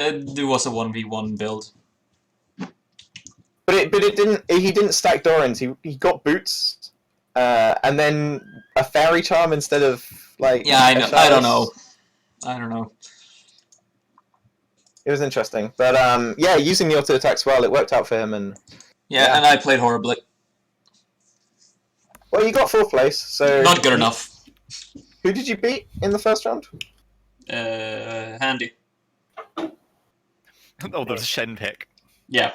There was a 1v1 build. But it didn't. He didn't stack Dorans. He got boots, and then a fairy charm instead of like. Yeah, I know. I don't know. I don't know. It was interesting, but yeah, using the auto attacks well, it worked out for him, and yeah, and I played horribly. Well, you got 4th place, so not good enough. Who did you beat in the first round? Handy. Oh, there was a Shen pick. Yeah.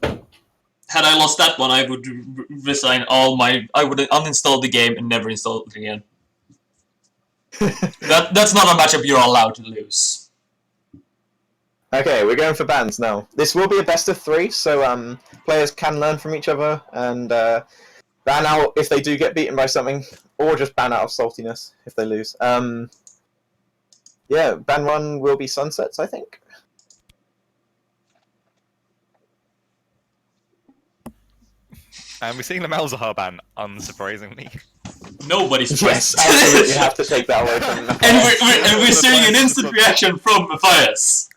Had I lost that one, I would resign all my. I would uninstall the game and never install it again. That's not a matchup you're allowed to lose. Okay, we're going for bans now. This will be a best of 3, so players can learn from each other and ban out if they do get beaten by something, or just ban out of saltiness if they lose. Yeah, ban 1 will be sunsets, I think. And we're seeing the Malzahar ban, unsurprisingly. Nobody's surprised. Yes, absolutely, you have to take that away from Matthias. and we're seeing an instant reaction from Matthias.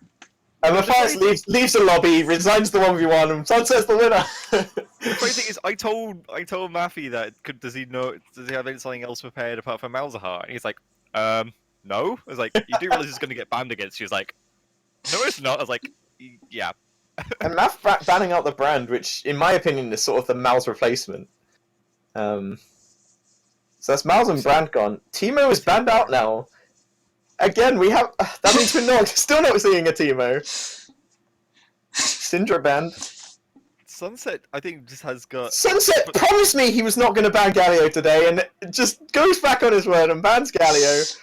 And Matthias leaves the lobby, resigns the 1v1, and sunsets the winner. The funny thing is, I told Maffy that does he have something else prepared apart from Malzahar? And he's like, no. I was like, you do realize he's going to get banned against you? He was like, no, it's not. I was like, yeah. And Math banning out the brand, which in my opinion is sort of the Mal's replacement. So that's Mal's and brand gone. Teemo is banned out now. Again, we have. That means we're still not seeing a Teemo. Syndra banned. Sunset, I think, just has got. Sunset promised me he was not going to ban Galio today, and just goes back on his word and bans Galio.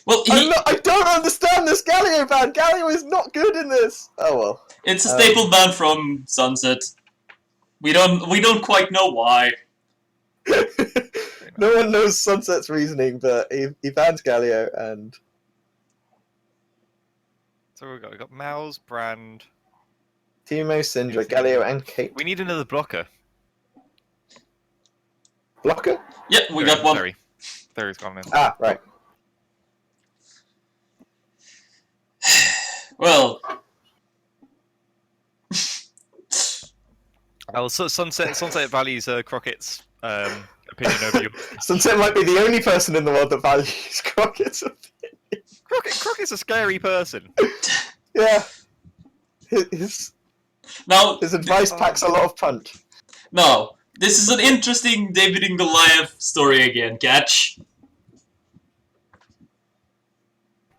Well, I don't understand this Galio ban. Galio is not good in this. Oh well. It's a staple ban from Sunset. We don't quite know why. No one knows Sunset's reasoning, but he bans Galio and. So we got Mal's, Brand, Teemo, Syndra, Galio, and Kate. We need another blocker. Blocker? Yep, we got one. Theory's gone in. Ah, right. Well. Oh, so Sunset values Crockett's opinion over yours. Sunset might be the only person in the world that values Crockett's opinion. Crockett's a scary person. Yeah. His advice packs a lot of punch. No, this is an interesting David and Goliath story again, Catch.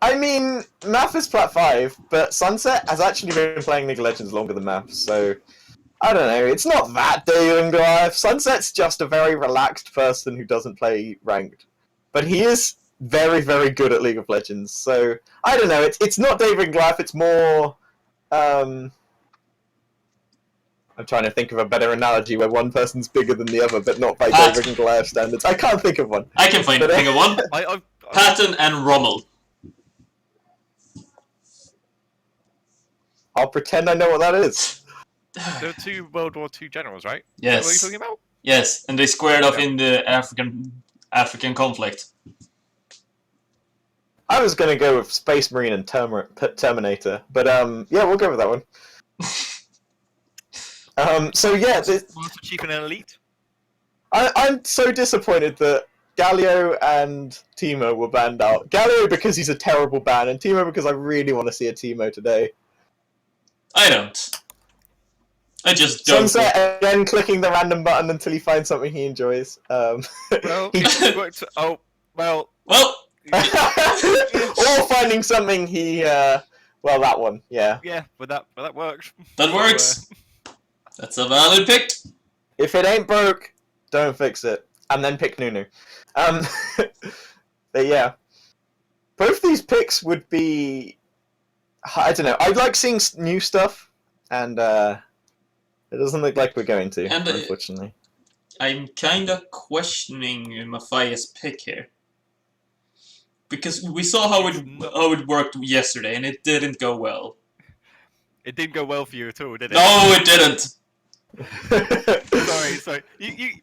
I mean, Math is plat 5, but Sunset has actually been playing League of Legends longer than Math, so I don't know, it's not that David and Goliath. Sunset's just a very relaxed person who doesn't play ranked. But he is very, very good at League of Legends, so I don't know, it's not David and Goliath, it's more I'm trying to think of a better analogy where one person's bigger than the other, but not by David and Goliath standards. I can't think of one. I can think of one. Patton and Rommel. I'll pretend I know what that is. There are 2 World War II generals, right? Yes. Is that what you're talking about? Yes, and they squared off in the African conflict. I was going to go with Space Marine and Terminator, but yeah, we'll go with that one. So yeah, Master Chief and Elite. I'm so disappointed that Galio and Teemo were banned out. Galio because he's a terrible ban, and Teemo because I really want to see a Teemo today. I don't. I just don't. Sunset again clicking the random button until he finds something he enjoys. Well, oh, well. Well. Or finding something he. Well, that one, yeah. Yeah, but that works. That works. That's a valid pick. If it ain't broke, don't fix it, and then pick Nunu. But yeah, both these picks would be. I don't know. I'd like seeing new stuff, and it doesn't look like we're going to, unfortunately. I'm kind of questioning Matthias' pick here, because we saw how it worked yesterday, and it didn't go well. It didn't go well for you at all, did it? No, it didn't. Sorry. You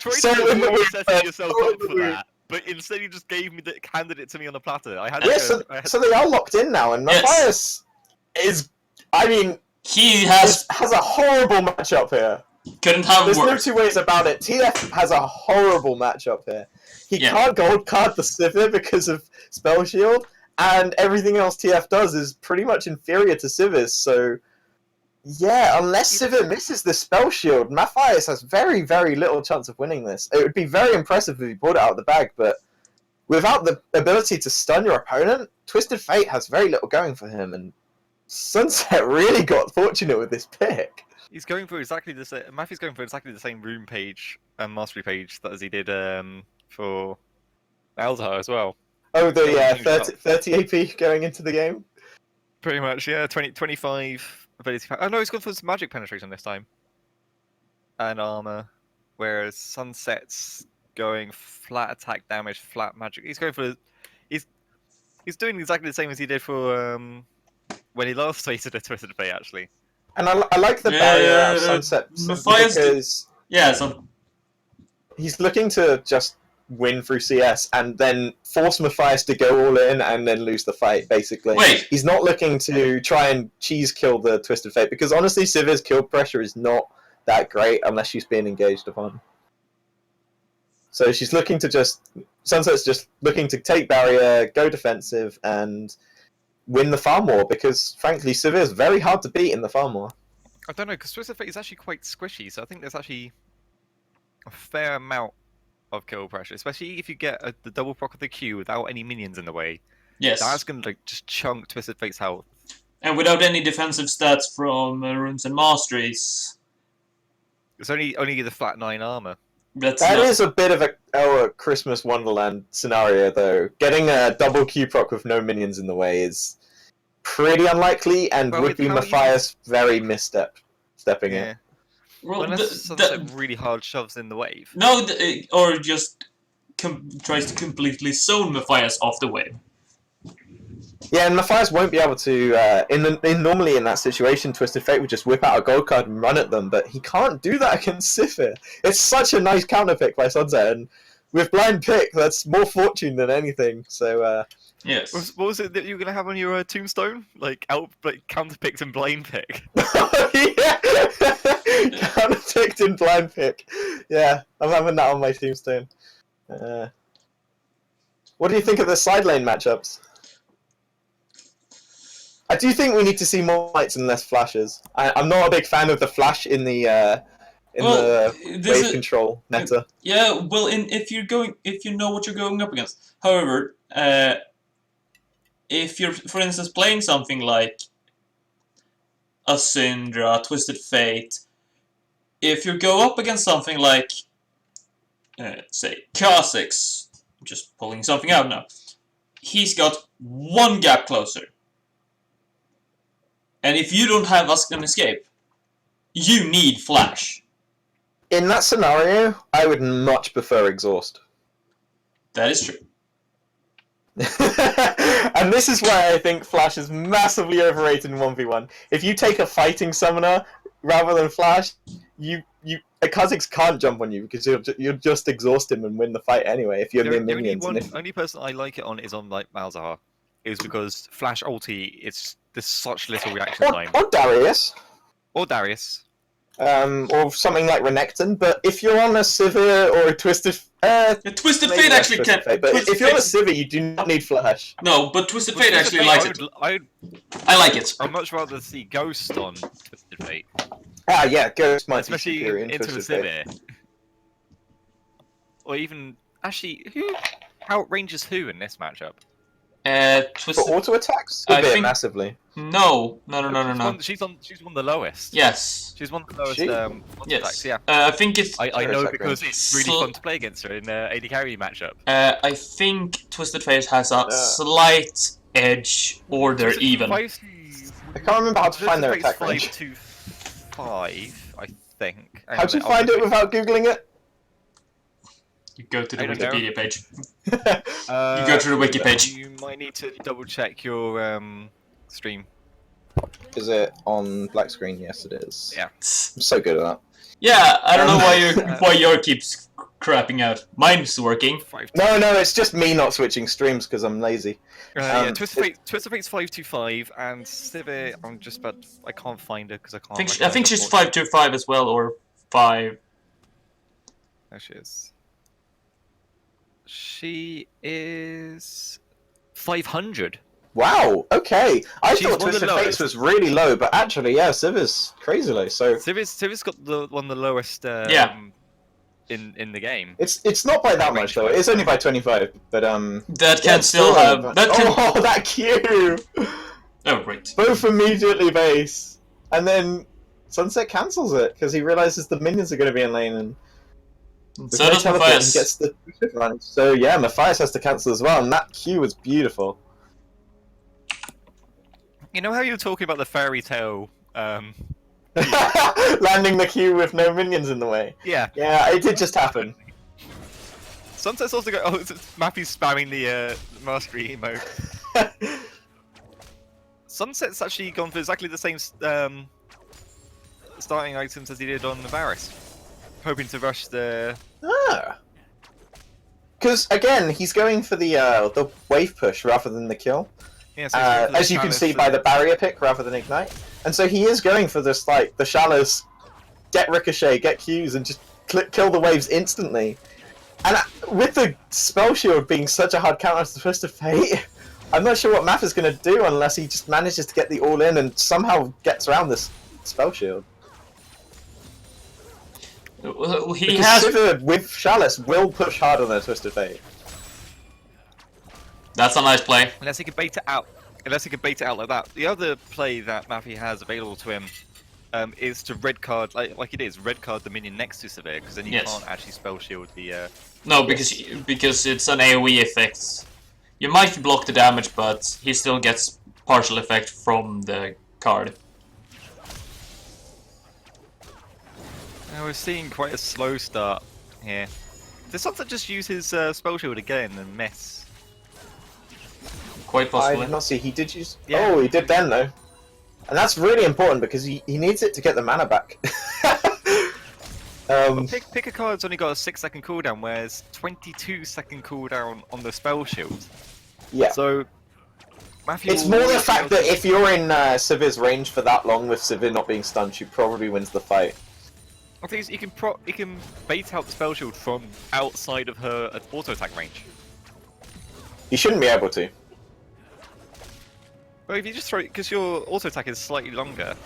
tried to avoid setting yourself up for that. but instead he just handed it to me on a platter. I had. Yeah, so they are locked in now, and Matthias is. I mean, he has a horrible matchup here. Couldn't have There's worse. no two ways about it. TF has a horrible matchup here. He can't gold card the Sivir because of Spell Shield, and everything else TF does is pretty much inferior to Sivir's, so yeah, unless Sivir misses the Spell Shield, Matthias has very, very little chance of winning this. It would be very impressive if he brought it out of the bag, but without the ability to stun your opponent, Twisted Fate has very little going for him, and Sunset really got fortunate with this pick. He's going for exactly the same. Matthew's going for exactly the same room page and mastery page as he did for Malzahar as well. Oh, the 30 AP going into the game? Pretty much, yeah. 25 ability. Oh no, he's gone for some magic penetration this time. And armor. Whereas Sunset's going flat attack damage, flat magic. He's going for. He's doing exactly the same as he did for when he last faced a Twisted Fate, actually. And I like the barrier out of Sunset because he's looking to just win through CS and then force Matthias to go all in and then lose the fight, basically. Wait. He's not looking to try and cheese kill the Twisted Fate because honestly Sivir's kill pressure is not that great unless she's being engaged upon. So she's looking to Sunset's just looking to take barrier, go defensive, and win the farm war because, frankly, Sivir is very hard to beat in the farm war. I don't know, because Twisted Fate is actually quite squishy, so I think there's actually a fair amount of kill pressure, especially if you get the double proc of the Q without any minions in the way. Yes. That's going to just chunk Twisted Fate's health. And without any defensive stats from runes and masteries. It's only the flat 9 armor. That is a bit of a Christmas Wonderland scenario, though. Getting a double Q proc with no minions in the way is pretty unlikely, and would be Matthias very stepping it. Well, unless Sunset really hard shoves in the wave. No, or just tries to completely zone Matthias off the wave. Yeah, and Matthias won't be able to. Normally in that situation, Twisted Fate would just whip out a gold card and run at them, but he can't do that against Sivir. It's such a nice counter pick by Sunset, and with blind pick, that's more fortune than anything. So yes. What was it that you were gonna have on your tombstone? Like counter picked and blind pick. Yeah, counter picked and blind pick. Yeah, I'm having that on my tombstone. What do you think of the side lane matchups? I do think we need to see more lights and less flashes. I'm not a big fan of the flash in the wave control meta. Yeah, well, if you know what you're going up against. However, if you're, for instance, playing something like a Syndra, Twisted Fate, if you go up against something like, say, Kha'Zix, just pulling something out now, he's got one gap closer. And if you don't have Ask and Escape, you need Flash. In that scenario, I would much prefer Exhaust. That is true. And this is why I think Flash is massively overrated in 1v1. If you take a fighting summoner rather than Flash, Kha'Zix can't jump on you because you'll just exhaust him and win the fight anyway if you're near minions. Only person I like it on is on like Malzahar, is because Flash ulti, there's such little reaction time. Or Darius. Or Darius. Or something like Renekton, but if you're on a Sivir or a Twisted... Twisted Fate actually can... But if you're on a Sivir, you do not need Flash. No, but Twisted Fate actually likes it. I like it. I'd much rather see Ghost on Twisted Fate. Ah, yeah, Ghost might especially be superior in into Twisted a Sivir. Fate. Or even... Actually, who outranges who in this matchup? For auto attacks? I think massively. No. She's one of the lowest. Yes. She's one of the lowest yes. attacks, yeah. I think it's... I know because it's really fun to play against her in the AD carry matchup. I think Twisted Fate has a slight edge order even. I can't remember how to find their attack range. 525, I think. How do you find it without googling it? You go to the Wikipedia page. You go to the wiki page. You might need to double check your stream. Is it on black screen? Yes, it is. Yeah. I'm so good at that. Yeah, I don't know why your keeps crapping out. Mine's working. 5. No, it's just me not switching streams because I'm lazy. Yeah, Twisted Fate's 525, and Sivir, I'm just about. I can't find her because I can't. I think she's 525 as well, or 5. There she is. She is 500. Wow, okay. I She's thought one of the Twisted Fates lowest. was really low, but actually, yeah, Civ crazy low. So Sivir's got one of the lowest. Yeah. In the game. it's not by that much though. It's only by 25, but That yeah, can it's still have. but- That can. Oh, that Q! Oh, right. Both immediately base, and then Sunset cancels it because he realizes the minions are going to be in lane, and with So no does teleport, he Matthias. gets the advantage. So yeah, Matthias has to cancel as well, and that Q was beautiful. You know how you were talking about the fairy tale? Landing the Q with no minions in the way. Yeah. Yeah, it did just happen. Sunset's also got. Oh, Mappy's spamming the mastery emote. Sunset's actually gone for exactly the same starting items as he did on the Varus, hoping to rush the. Because again, he's going for the wave push rather than the kill. Yeah, so he's going for the As you can chalice see and- by the barrier pick rather than ignite, and so he is going for this like the shallows, get ricochet, get Qs, and just kill the waves instantly. And with the spell shield being such a hard counter to Twisted Fate, I'm not sure what Math is going to do unless he just manages to get the all in and somehow gets around this spell shield. He Because has. Sivir with Chalice will push harder than Twisted Fate. That's a nice play. Unless he can bait it out. Unless he can bait it out like that. The other play that Mappy has available to him is to red card, like it is, red card the minion next to Sivir, because then you Yes. can't actually spell shield the. No, because it's an AoE effect. You might block the damage, but he still gets partial effect from the card. Now we're seeing quite a slow start here. Does Sunset just use his spell shield again and mess? Quite I possibly. did not see. He did use. Yeah. Oh, he did then though, and that's really important because he needs it to get the mana back. Pick a card's only got a 6-second cooldown, whereas 22-second cooldown on the spell shield. Yeah. So, Matthew. It's more the fact that if you're in Sivir's range for that long with Sivir not being stunned, she probably wins the fight. I think you can bait out the spell shield from outside of her auto attack range. You shouldn't be able to. Well, if you just throw it, because your auto attack is slightly longer,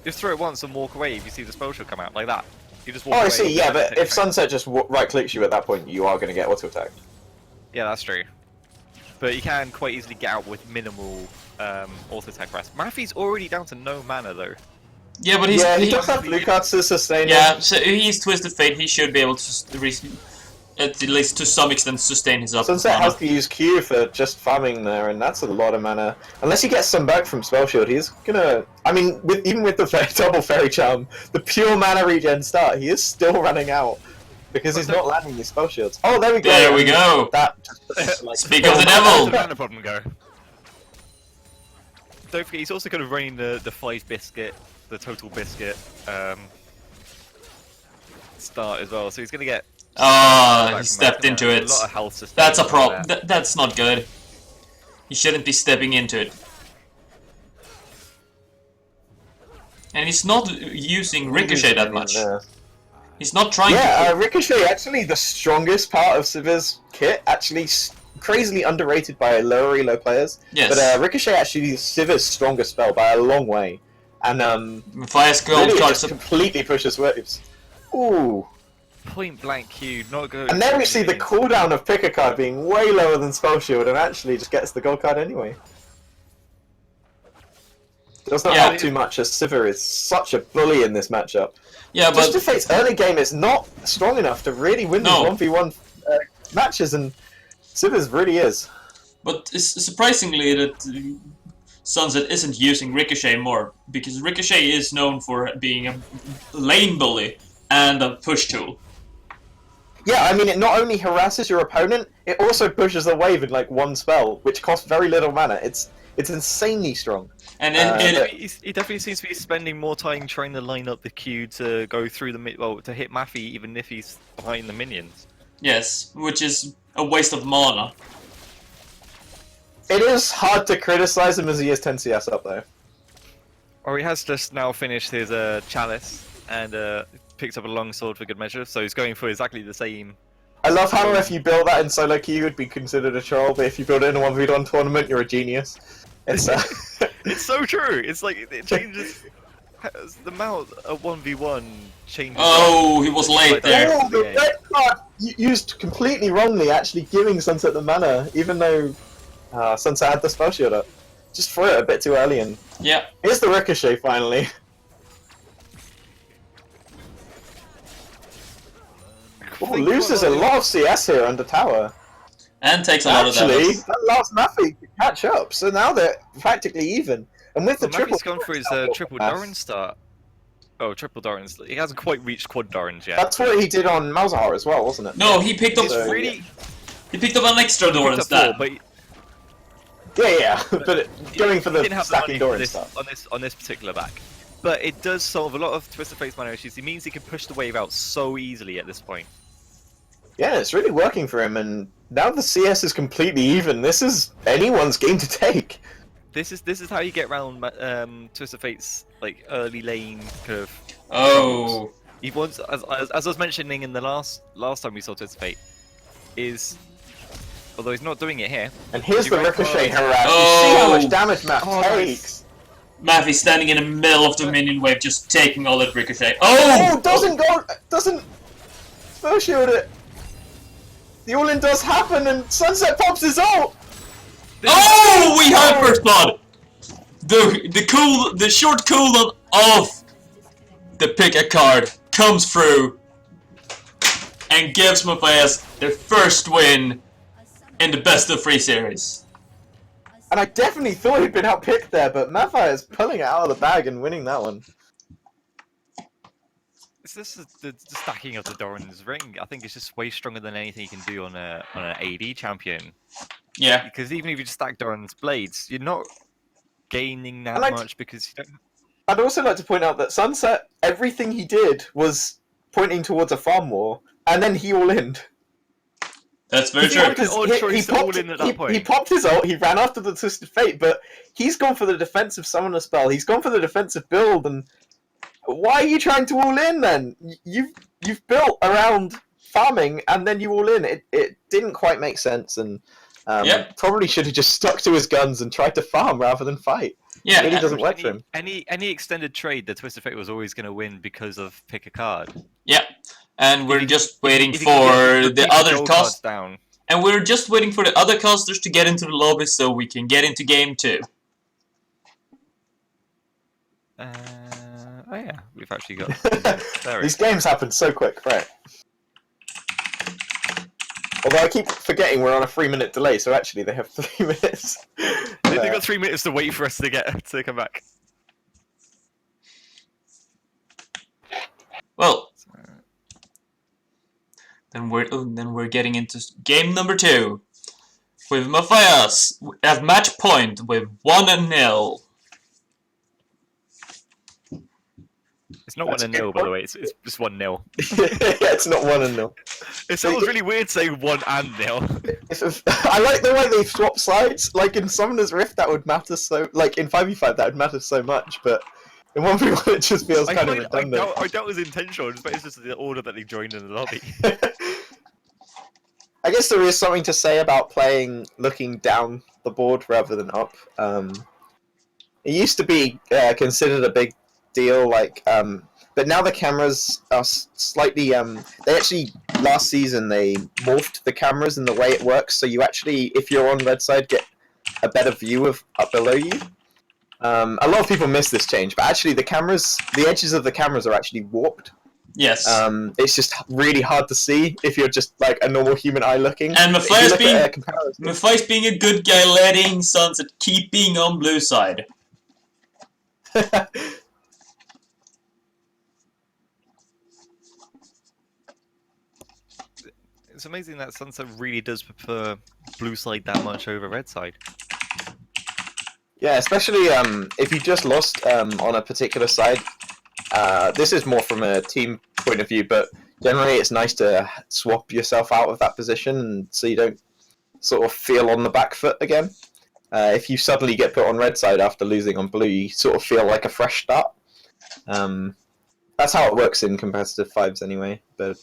just throw it once and walk away if you see the spell shield come out like that. You just walk Oh, away. I see. Yeah, and but take if it. Sunset just right clicks you at that point, you are going to get auto attack. Yeah, that's true. But you can quite easily get out with minimal auto attack rest. Maffy's already down to no mana though. Yeah, but he's. Yeah, he does have blue cards to sustain. Yeah, him. so he's Twisted Fate. He should be able to, at least to some extent, sustain his up. Sunset mana. has to use Q for just farming there, and that's a lot of mana. Unless he gets some back from Spell Shield, he's gonna. I mean, even with the double Fairy Charm, the pure mana regen start, he is still running out because he's not landing these Spell Shields. Oh, there we go. There we go. That just, like, Speak of the devil. Where'd the mana problem go? Don't forget, he's also kind of running the 5 biscuit, the total biscuit start as well. So he's gonna get. Ah, he stepped into it. A lot of health sustain That's a from problem. that. That's not good. He shouldn't be stepping into it. And he's not using Ricochet that much. He's not trying Yeah, to... Ricochet, actually the strongest part of Sivir's kit, actually crazily underrated by lower elo players. Yes. But Ricochet actually is Sivir's strongest spell by a long way. And Matthias Gold really it cards just completely pushes waves. Ooh. Point blank Q, not good. And then we see the cooldown of pick a card being way lower than Spell Shield and actually just gets the gold card anyway. Does not help too much as Sivir is such a bully in this matchup. Yeah, but... Twisted Fate's early game is not strong enough to really win these 1v1 matches, and Sivir's really is. But it's surprisingly that Sunset isn't using Ricochet more, because Ricochet is known for being a lane bully and a push tool. Yeah, I mean, it not only harasses your opponent, it also pushes a wave in like one spell, which costs very little mana. It's It's insanely strong. And He definitely seems to be spending more time trying to line up the Q to go through to hit Maffy, even if he's behind the minions. yes, which is a waste of mana. It is hard to criticize him as he is 10 CS up though. Or he has just now finished his chalice and picked up a longsword for good measure, so he's going for exactly the same. I love how if you build that in solo queue, you would be considered a troll, but if you build it in a 1v1 tournament, you're a genius. It's It's so true. It's like it changes the amount of 1v1 changes. Oh, he was late there. Oh, the red card used completely wrongly, actually giving Sunset the mana, even though Sunset had the spell shield up. Just threw it a bit too early, and Yeah. here's the ricochet finally. Oh, loses a lot of CS here under tower. And takes a lot of Actually, damage. that allows Maffy to catch up, so now they're practically even. And with the triple, Maffy's gone for his triple Doran start. Oh, triple Dorans. He hasn't quite reached quad Dorans yet. that's what he did on Malzahar as well, wasn't it? No, he picked up. It's So, really He picked up an extra door picked up instead. four, but Yeah, but going for he the didn't have the stacking money door for and this, stuff. on this particular back. But it does solve a lot of Twisted Fate's mana issues. It means he can push the wave out so easily at this point. Yeah, it's really working for him, and now the CS is completely even. This is anyone's game to take. This is how you get around Twisted Fate's like early lane kind of. Oh. He wants, as I was mentioning in the last time we saw Twisted Fate, is although he's not doing it here. And here's the Right ricochet card. harass. Oh. You see how much damage Matt Oh, takes. Maffy standing in the middle of the minion wave, just taking all that ricochet. Oh, Oh! doesn't spell shield it. The all-in does happen, and Sunset pops his ult. Oh! We have first blood! The short cooldown of the pick a card comes through and gives Matthias their first win in the best of 3 series. And I definitely thought he'd been outpicked there, but Maffei is pulling it out of the bag and winning that one. This is the stacking of the Doran's ring. I think it's just way stronger than anything you can do on an AD champion. Yeah. Because even if you just stack Doran's blades, you're not gaining that And much because you don't. I'd also like to point out that Sunset, everything he did was pointing towards a farm war, and then he all-inned. That's very true. He popped his ult, he ran after the Twisted Fate, but he's gone for the defensive summoner spell, he's gone for the defensive build, and why are you trying to all in then? You've built around farming, and then you all in. It didn't quite make sense, and probably should have just stuck to his guns and tried to farm rather than fight. Yeah, it really doesn't work for him. Any extended trade, the Twisted Fate was always going to win because of pick a card. Yeah, and we're just waiting if you for can get the other cards down. And we're just waiting for the other casters to get into the lobby so we can get into game 2. Oh yeah, we've actually got. These games happen so quick, right? Although I keep forgetting we're on a 3-minute delay, so actually they have 3 minutes. They've got 3 minutes to wait for us to come back. Well, then we're getting into game number 2 with Matthias at match point with 1-0. It's not 1-0, by the way. It's just 1-0. Yeah, it's not 1-0. It sounds really weird saying 1 and 0. I like the way they swap sides. Like in Summoner's Rift, that would matter so. Like in 5v5, that would matter so much. But in 1v1, it just feels kind of redundant. I doubt it was intentional, but it's just the order that they joined in the lobby. I guess there is something to say about playing looking down the board rather than up. It used to be considered a big deal, but now the cameras are slightly. They actually last season they morphed the cameras and the way it works, so you actually, if you're on red side, get a better view of up below you. A lot of people miss this change, but actually the edges of the cameras are actually warped. Yes. It's just really hard to see if you're just like a normal human eye looking. And Matthias being a good guy, letting Sunset keep being on blue side. It's amazing that Sunset really does prefer blue side that much over red side. Yeah, especially if you just lost on a particular side. This is more from a team point of view, but generally it's nice to swap yourself out of that position so you don't sort of feel on the back foot again. If you suddenly get put on red side after losing on blue, you sort of feel like a fresh start. That's how it works in competitive fives anyway. But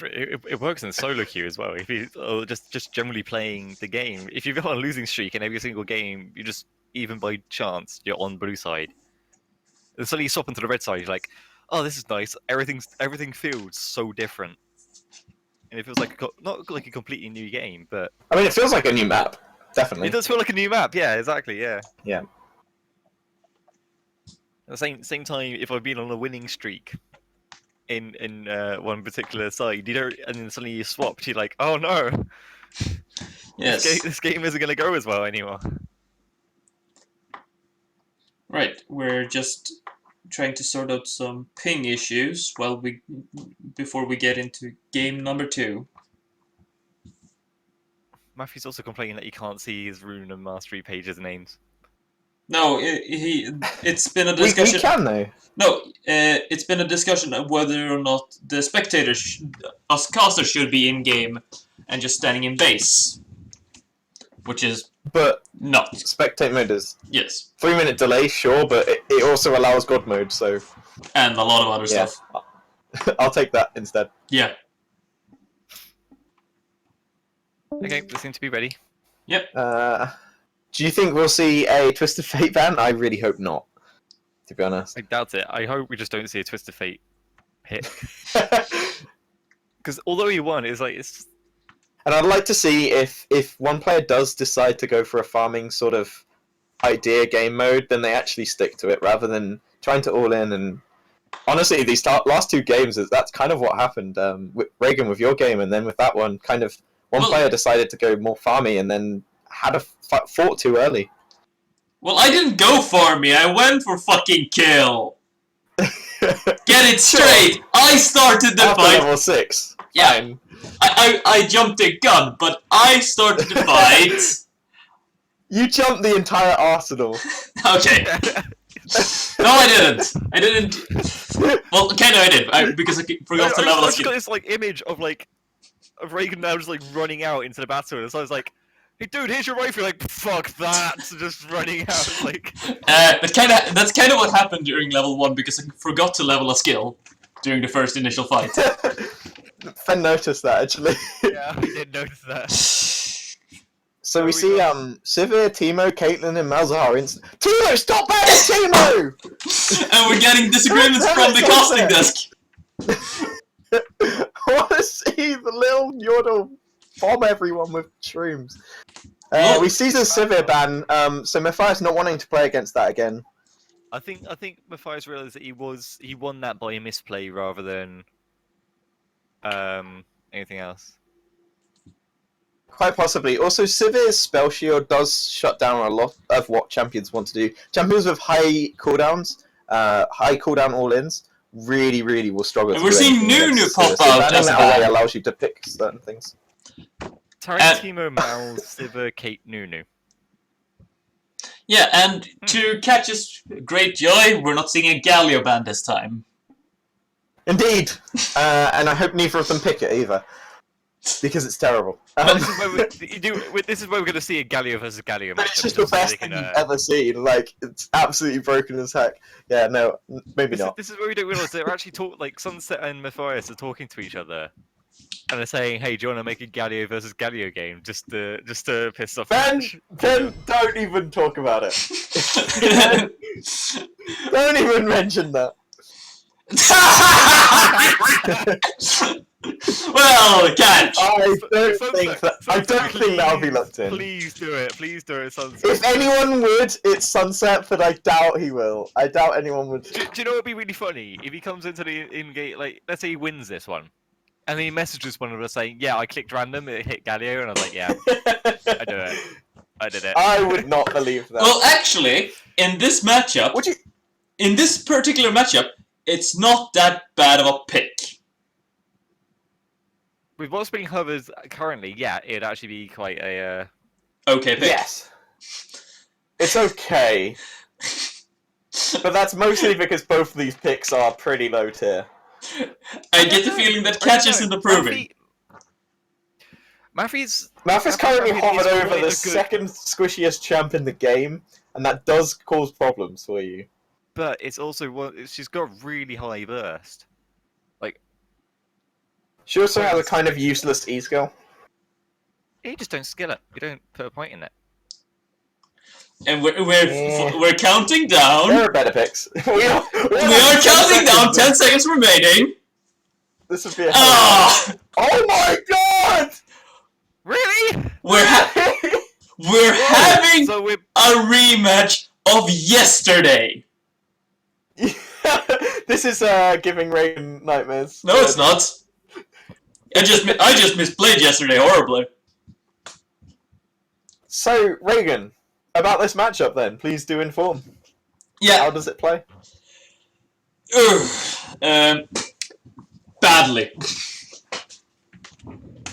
it works in solo queue as well. If you just generally playing the game, if you've got a losing streak in every single game, you just even by chance you're on blue side. And suddenly you swap into the red side, you're like, oh, this is nice. Everything feels so different, and it feels like not like a completely new game, but I mean, it feels like a new map, definitely. it does feel like a new map. Yeah, exactly. Yeah. Yeah. At the same time, if I've been on a winning streak in one particular side, you don't, and then suddenly you swapped, you're like, oh no, Yes. this game isn't going to go as well anymore. Right, we're just trying to sort out some ping issues before we get into game number 2. Matthew's also complaining that he can't see his rune and mastery pages names. No, it's been a We discussion. can though. No, it's been a discussion of whether or not the spectators, us casters, should be in game and just standing in base, which is But not. spectate mode is Yes, 3-minute delay, sure, but it also allows God mode, so and a lot of other yeah. stuff. I'll take that instead. Yeah. Okay, they seem to be ready. Yep. Do you think we'll see a Twisted Fate ban? I really hope not, to be honest. I doubt it. I hope we just don't see a Twisted Fate hit. Because although he won, it's like it's. And I'd like to see if one player does decide to go for a farming sort of idea game mode, then they actually stick to it rather than trying to all in. And honestly, these last 2 games, that's kind of what happened with Reagan with your game, and then with that one, kind of one player decided to go more farmy and then had a fought too early. Well, I didn't go farmy. I went for fucking kill. Get it straight. I started the After fight. level 6. Yeah. Fine. I jumped the gun, but I started the fight. You jumped the entire arsenal. Okay. No, I didn't. I didn't. Well, kind of I did, because I forgot to level I a just got skill. this like image of Reagan now just like running out into the battle, and so I was like, "Hey, dude, here's your rifle." Like, fuck that! So just running out, like. That's kind of what happened during level 1 because I forgot to level a skill during the first initial fight. Fen noticed that actually. Yeah, I did notice that. So we see Sivir, Teemo, Caitlyn, and Malzahar. Teemo, stop banning Teemo! And we're getting disagreements from the casting desk. I want to see the little Yordle bomb everyone with shrooms. We see the Sivir ban, so Matthias not wanting to play against that again. I think Matthias realized that he won that by a misplay rather than anything else. Quite possibly. Also, Sivir's spell shield does shut down a lot of what champions want to do. Champions with high cooldowns, high cooldown all-ins, really will struggle. And we're seeing Nunu pop out banning as that well. away allows you to pick certain things. Tarantino, Mal, Sivir, Kate, Nunu. Yeah, and to Catch's great joy, we're not seeing a Galio ban this time. Indeed, and I hope neither of them pick it either, because it's terrible. This is where we're going to see a Galio versus Galio match. It's just the best thing you've ever seen. Like, it's absolutely broken as heck. Yeah, no, maybe not. This is where we don't realize they're actually like Sunset and Matthias are talking to each other, and they're saying, "Hey, do you want to make a Galio versus Galio game just to piss off?" Ben, don't even talk about it. Don't even mention that. Well, Catch. I don't think that'll be looked in. Please do it, Sunset. If anyone would, it's Sunset, but I doubt he will. I doubt anyone would. Do you know what would be really funny if he comes into the in-game, like, let's say he wins this one, and then he messages one of us saying, "Yeah, I clicked random, it hit Galio," and I was like, "Yeah, I did it." I would not believe that. Well, actually, in this matchup, in this particular matchup, it's not that bad of a pick. With what's being covered currently, yeah, it'd actually be quite a. Okay pick. Yes. It's okay. But that's mostly because both of these picks are pretty low tier. I get the feeling that Catch isn't approving. Maffy's Currently hovered over quite the a good- second squishiest champ in the game, and that does cause problems for you. but it's also she's got really high burst. She also has a kind of useless E-skill. You just don't skill it. You don't put a point in it. And we're counting down. There are better picks. we are counting down. 10 seconds remaining. This would be a Ah! Oh my god! Really? We're having So we're a rematch of yesterday. This is giving Reagan nightmares. No, it's not. I just misplayed yesterday horribly. So, Reagan, about this matchup then, please do inform. Yeah. How does it play? Badly.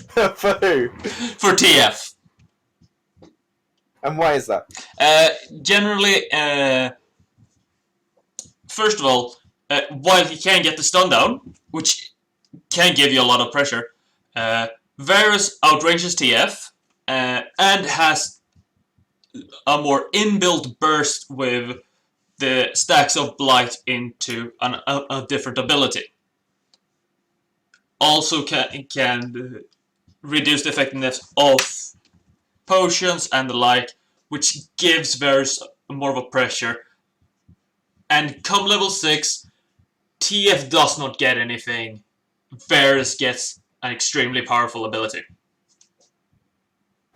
For who? For TF. And why is that? Generally, first of all, while he can get the stun down, which can give you a lot of pressure, Varus outranges TF and has a more inbuilt burst with the stacks of Blight into a different ability. Also can reduce the effectiveness of potions and the like, which gives Varus more of a pressure. And come level 6, TF does not get anything. Varus gets an extremely powerful ability.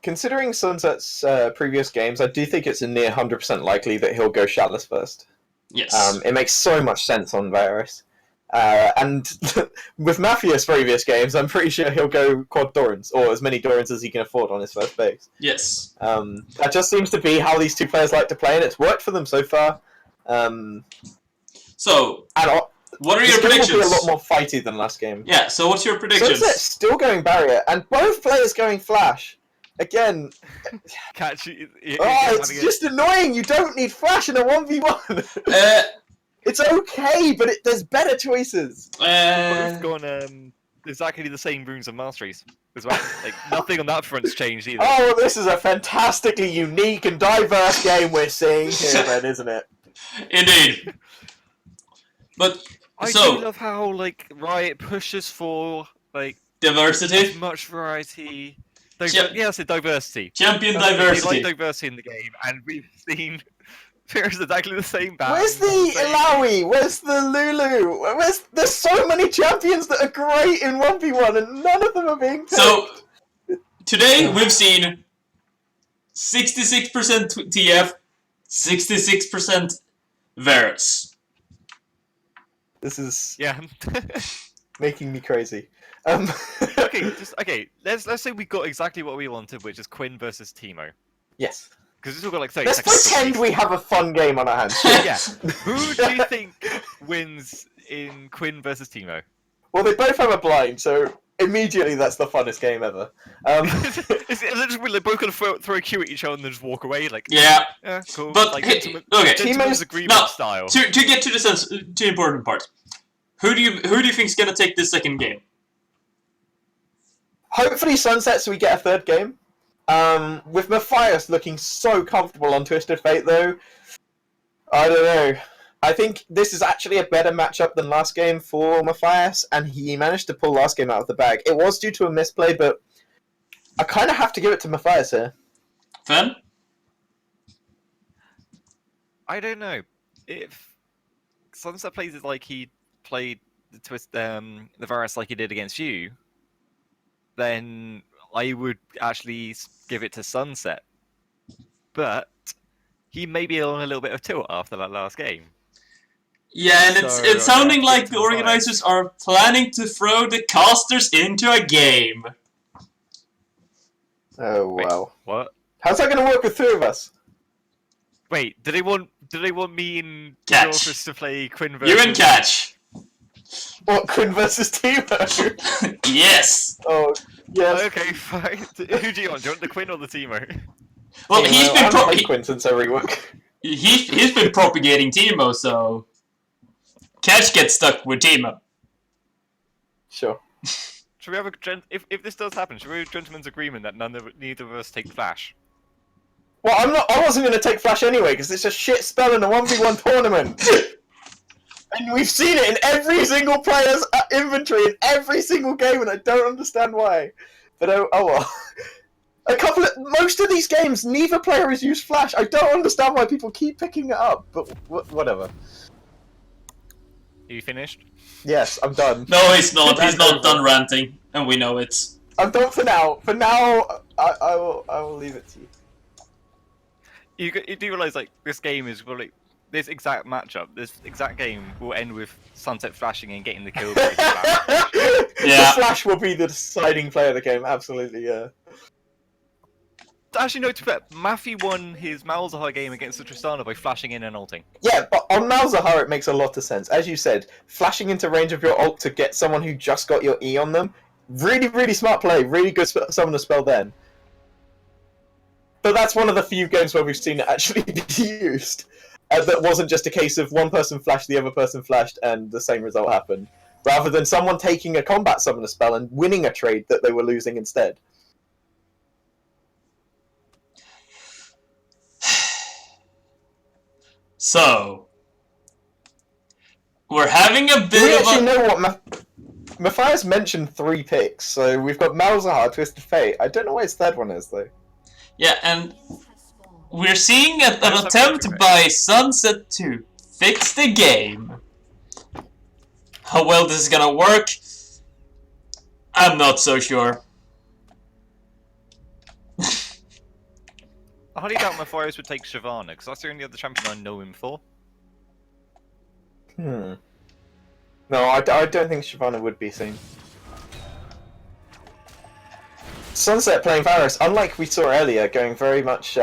Considering Sunset's previous games, I do think it's a near 100% likely that he'll go Shatless first. Yes. It makes so much sense on Varus. And with Mafia's previous games, I'm pretty sure he'll go Quad Dorans, or as many Dorans as he can afford on his first base. Yes. That just seems to be how these two players like to play, and it's worked for them so far. So, what are your this game predictions? will be a lot more fighty than last game. Yeah, so what's your predictions? Sunset's still going Barrier, and both players going Flash. Again, Catch. it's just annoying. You don't need Flash in a 1v1. It's okay, but there's better choices. Both gone exactly the same runes and masteries as well. Like nothing on that front's changed either. Oh, well, this is a fantastically unique and diverse game we're seeing here, then, isn't it? Indeed. But I so do love how Riot pushes for diversity, as much variety. Cha- Yes, diversity. champion They diversity. like diversity in the game, and we've seen there's exactly the same balance. Where's the Ilaoi? Where's the Lulu? There's so many champions that are great in 1v1, and none of them are being picked. So today we've seen 66% TF, 66% Varus. This is Yeah. making me crazy. Okay. Let's say we got exactly what we wanted, which is Quinn versus Teemo. Yes. Because this will got 30 Let's seconds. pretend we have a fun game on our hands. Yeah. Who do you think wins in Quinn versus Teemo? Well, they both have a blind, so immediately that's the funnest game ever. Is it literally they're both gonna throw a Q at each other and then just walk away? Yeah. Cool. But gentleman's Teemo's agreement now, style. To get to the important part, who do you think's gonna take this second game? Hopefully Sunset, so we get a third game. With Matthias looking so comfortable on Twisted Fate, though, I don't know. I think this is actually a better matchup than last game for Matthias, and he managed to pull last game out of the bag. It was due to a misplay, but I kind of have to give it to Matthias here. Fen? I don't know. If Sunset plays it like he played the Varus like he did against you, then I would actually give it to Sunset. But he may be on a little bit of tilt after that last game. Yeah, and So, it's sounding I like think the it's organizers are planning to throw the casters into a game. Oh, Wait, wow. What? How's that going to work with three of us? Wait, do they want me and Catch. Dorcas to play Quinn versus... You and Catch. What, Quinn versus Teemo? Yes. Oh, yes. Okay, fine. Who do you want? Do you want the Quinn or the Teemo? Well, Teemo, he's I been haven't played Quinn every week. he's been propagating Teemo, so Catch gets stuck with Teemo. Sure. Should we have a if this does happen? Should we have a gentleman's agreement that neither of us take Flash? Well, I wasn't going to take Flash anyway because it's a shit spell in a 1v1 tournament. And we've seen it in every single player's inventory in every single game, and I don't understand why. But oh well. Most of these games, neither player has used Flash. I don't understand why people keep picking it up, but whatever. Are you finished? Yes, I'm done. No, he's not. He's not over. done ranting, and we know it. I'm done for now. For now, I will leave it to you. You do realize like this game is really this exact matchup, this exact game will end with Sunset flashing and getting the kill. Yeah. The Flash will be the deciding player of the game. Absolutely, yeah. Actually, no. To bet, Maffy won his Malzahar game against the Tristana by flashing in and ulting. Yeah, but on Malzahar it makes a lot of sense. As you said, flashing into range of your ult to get someone who just got your E on them, really, really smart play. Really good summon a spell then. But that's one of the few games where we've seen it actually be used. That wasn't just a case of one person flashed, the other person flashed, and the same result happened. Rather than someone taking a combat summoner spell and winning a trade that they were losing instead. So, we're having a Do we bit of actually a... know what... Matthias mentioned 3 picks, so we've got Malzahar, Twisted Fate. I don't know what his third one is, though. Yeah, and we're seeing an There's a attempt perfect by Sunset to fix the game. How well this is gonna work, I'm not so sure. I highly doubt Matthias would take Shyvana, because that's the only other champion I know him for. No, I don't think Shyvana would be seen. Sunset playing Varus, unlike we saw earlier, going very much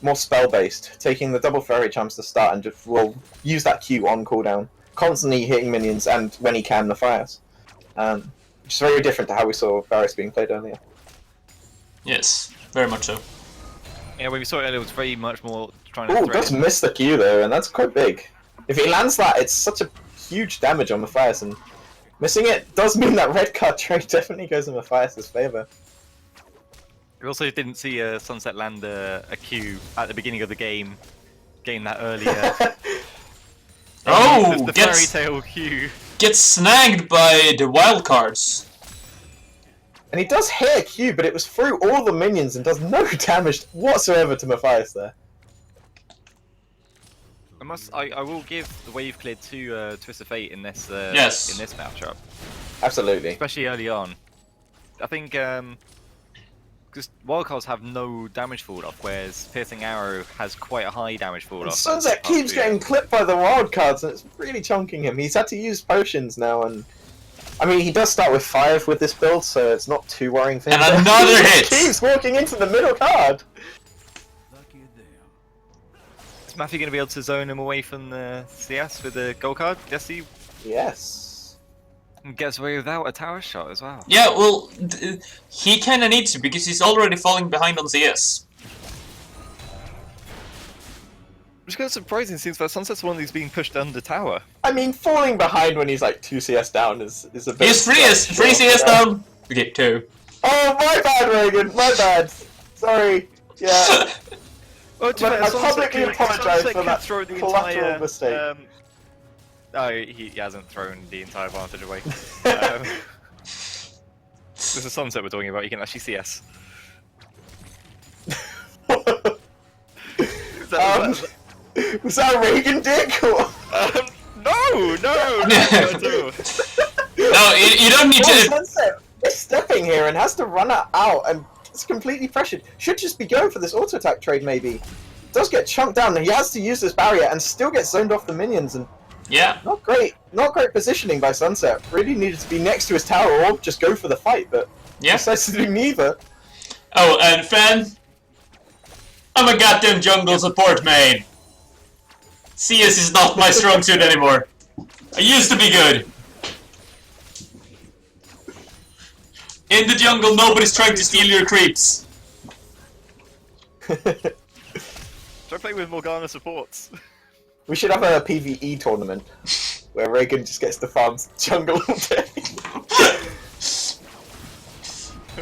more spell-based, taking the double fairy charms to start and just will use that Q on cooldown, constantly hitting minions and when he can Matthias. Which is very different to how we saw Varus being played earlier. Yes, very much so. Yeah, when we saw it earlier, it was very much more trying to Oh, threat does him. miss the Q though, and that's quite big. If he lands that, it's such a huge damage on Matthias, and missing it does mean that red card trade definitely goes in Matthias' favour. We also didn't see Sunset land a Q at the beginning of the game, getting that earlier. Oh, the gets fairy tale Q. gets snagged by the wild cards. And he does hit a Q, but it was through all the minions and does no damage whatsoever to Matthias there. I will give the wave clear to Twist of Fate in this Yes. in this matchup, Absolutely. especially early on. I think because wildcards have no damage fall off, whereas Piercing Arrow has quite a high damage fall And off. Sunset keeps getting clipped by the wild cards, and it's really chunking him. He's had to use potions now, and I mean, he does start with 5 with this build, so it's not too worrying for him. And but another he hit! keeps walking into the middle card! Is Maffy going to be able to zone him away from the CS with the gold card? Yes, he Yes. gets away without a tower shot as well. Yeah, well, he kinda needs to, because he's already falling behind on CS. Which is kind of surprising since that Sunset's one of these being pushed under tower. I mean, falling behind when he's like 2 CS down is a bit... He's 3 CS down! Okay, 2. Oh, my bad, Reagan! My bad! Sorry. Yeah. Well, But I publicly apologise for that collateral mistake. No, he hasn't thrown the entire advantage away. This is Sunset we're talking about, you can actually CS. Was that a Reagan dick? Or... No! No, you don't need to... Sunset is stepping here and has to run it out, and it's completely pressured. Should just be going for this auto attack trade, maybe. Does get chunked down, and he has to use this barrier and still gets zoned off the minions. And Yeah. not great positioning by Sunset. Really needed to be next to his tower or just go for the fight, but Yeah. decides to do neither. Oh, and Fen, I'm a goddamn jungle support main. CS is not my strong suit anymore. I used to be good. In the jungle, nobody's trying to steal your creeps. Try playing with Morgana supports. We should have a PvE tournament where Reagan just gets to farm jungle all day.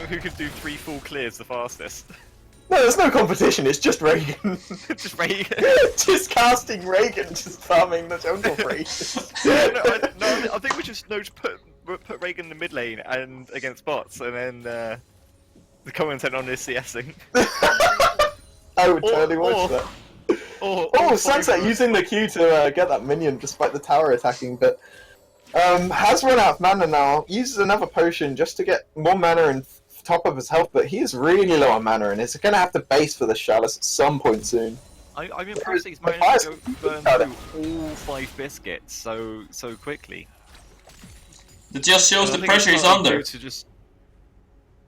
Who can do 3 full clears the fastest? No, there's no competition. It's just Reagan. Just Reagan. Just casting Reagan, just farming the jungle free. I think we just put Reagan in the mid lane and against bots, and then the content on this CSing. I would totally watch that. Or Sunset using the Q to get that minion despite the tower attacking, but has run out of mana now. Uses another potion just to get more mana and top of his health, but he is really low on mana and is going to have to base for the Chalice at some point soon. I'm impressed he's managed to burn through all 5 biscuits so quickly. It just shows the pressure he's under.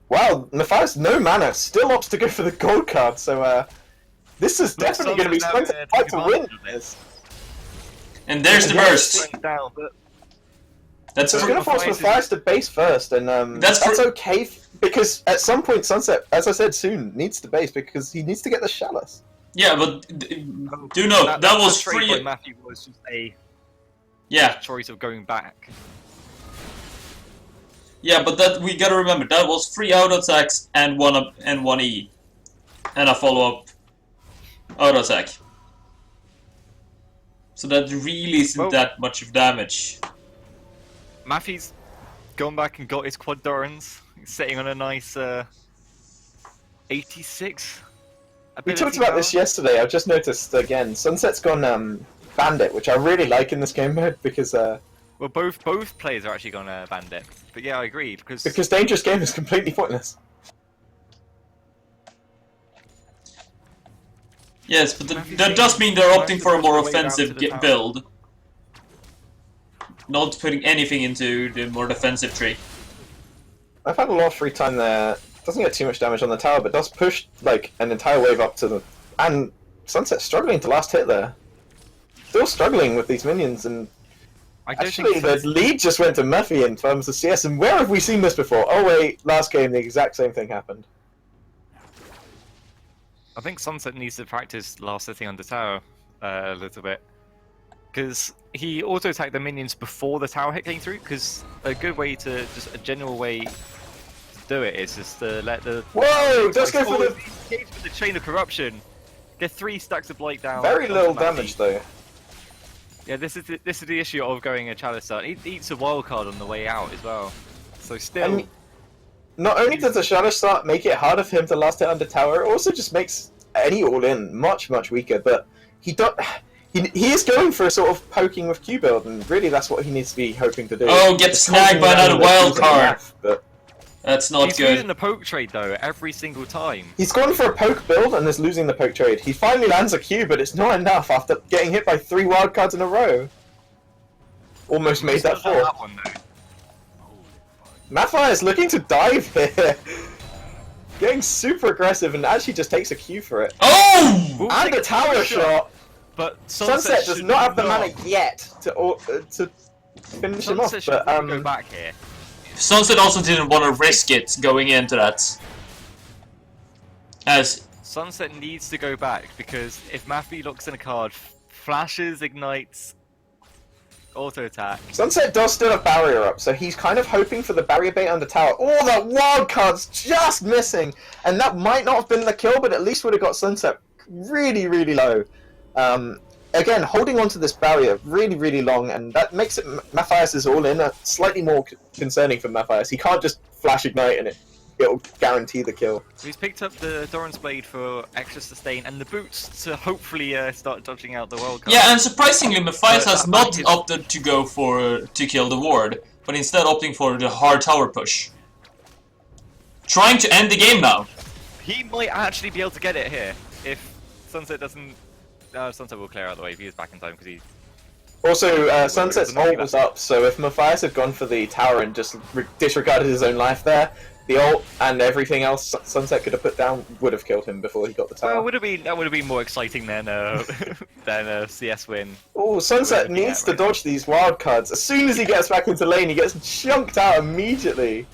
Wow, Matthias, no mana, still opts to go for the gold card, so this is definitely going to be Sunset's fight to win this. And there's the burst. That's going to force Matthias to base first, and that's okay, because at some point Sunset, as I said soon, needs to base because he needs to get the Chalice. Yeah, but do note, that was free. Matthew was just a choice of going back. Yeah, but that we gotta remember, that was 3 auto attacks and one E. And a follow-up auto attack. So that really isn't that much of damage. Maffy's gone back and got his quad Dorans, sitting on a nice 86. We talked about this yesterday. I've just noticed again. Sunset's gone Bandit, which I really like in this game mode because well, both players are actually gone Bandit. But yeah, I agree because Dangerous Game is completely pointless. Yes, but that does mean they're opting for a more offensive build. Not putting anything into the more defensive tree. I've had a lot of free time there. Doesn't get too much damage on the tower, but does push like an entire wave up to the... And Sunset's struggling to last hit there. Still struggling with these minions, and actually the lead just went to Murphy in terms of CS, and where have we seen this before? Oh wait, last game the exact same thing happened. I think Sunset needs to practice last hitting on the tower a little bit. Because he auto-attacked the minions before the tower hit came through, because a good way to, just a general way to do it is just to let the... Whoa! Just go for the... Engage with the Chain of Corruption. Get 3 stacks of Blight down. Very little damage though. Yeah, this is the issue of going a Chalice start. He eats a wild card on the way out as well. So still... And not only does the Shadow start make it harder for him to last hit under tower, it also just makes any all-in much weaker, but he is going for a sort of poking with Q build, and really that's what he needs to be hoping to do. Oh, get snagged by another wild card! But that's not good. He's losing the poke trade though, every single time. He's gone for a poke build and is losing the poke trade. He finally lands a Q, but it's not enough after getting hit by 3 wild cards in a row. Almost made that 4. Mafia is looking to dive here. Getting super aggressive and actually just takes a Q for it. Oh! And a tower shot! But Sunset does not have the mana yet to finish him off, but go back here. Sunset also didn't want to risk it going into that. As Sunset needs to go back, because if Maffy looks in a card, flashes, ignites, auto attack. Sunset does still have barrier up, so he's kind of hoping for the barrier bait on the tower. Oh, that wild card's just missing! And that might not have been the kill, but at least would have got Sunset really low. Again, holding onto this barrier really long, and that makes it Matthias' all-in slightly more concerning for Matthias. He can't just flash ignite and it'll guarantee the kill. He's picked up the Doran's Blade for extra sustain and the boots to hopefully start dodging out the wild card. yeah, and surprisingly, Matthias has not opted to go for to kill the ward, but instead opting for the hard tower push. Trying to end the game now. He might actually be able to get it here if Sunset doesn't. Sunset will clear out the way if he is back in time because he. Also, Sunset's ult was up, so if Matthias had gone for the tower and just disregarded his own life there, the ult and everything else Sunset could have put down would have killed him before he got the tower. Well, that would have been more exciting than than a CS win. Oh, Sunset needs to dodge these wild cards. As soon as he gets back into lane, he gets chunked out immediately.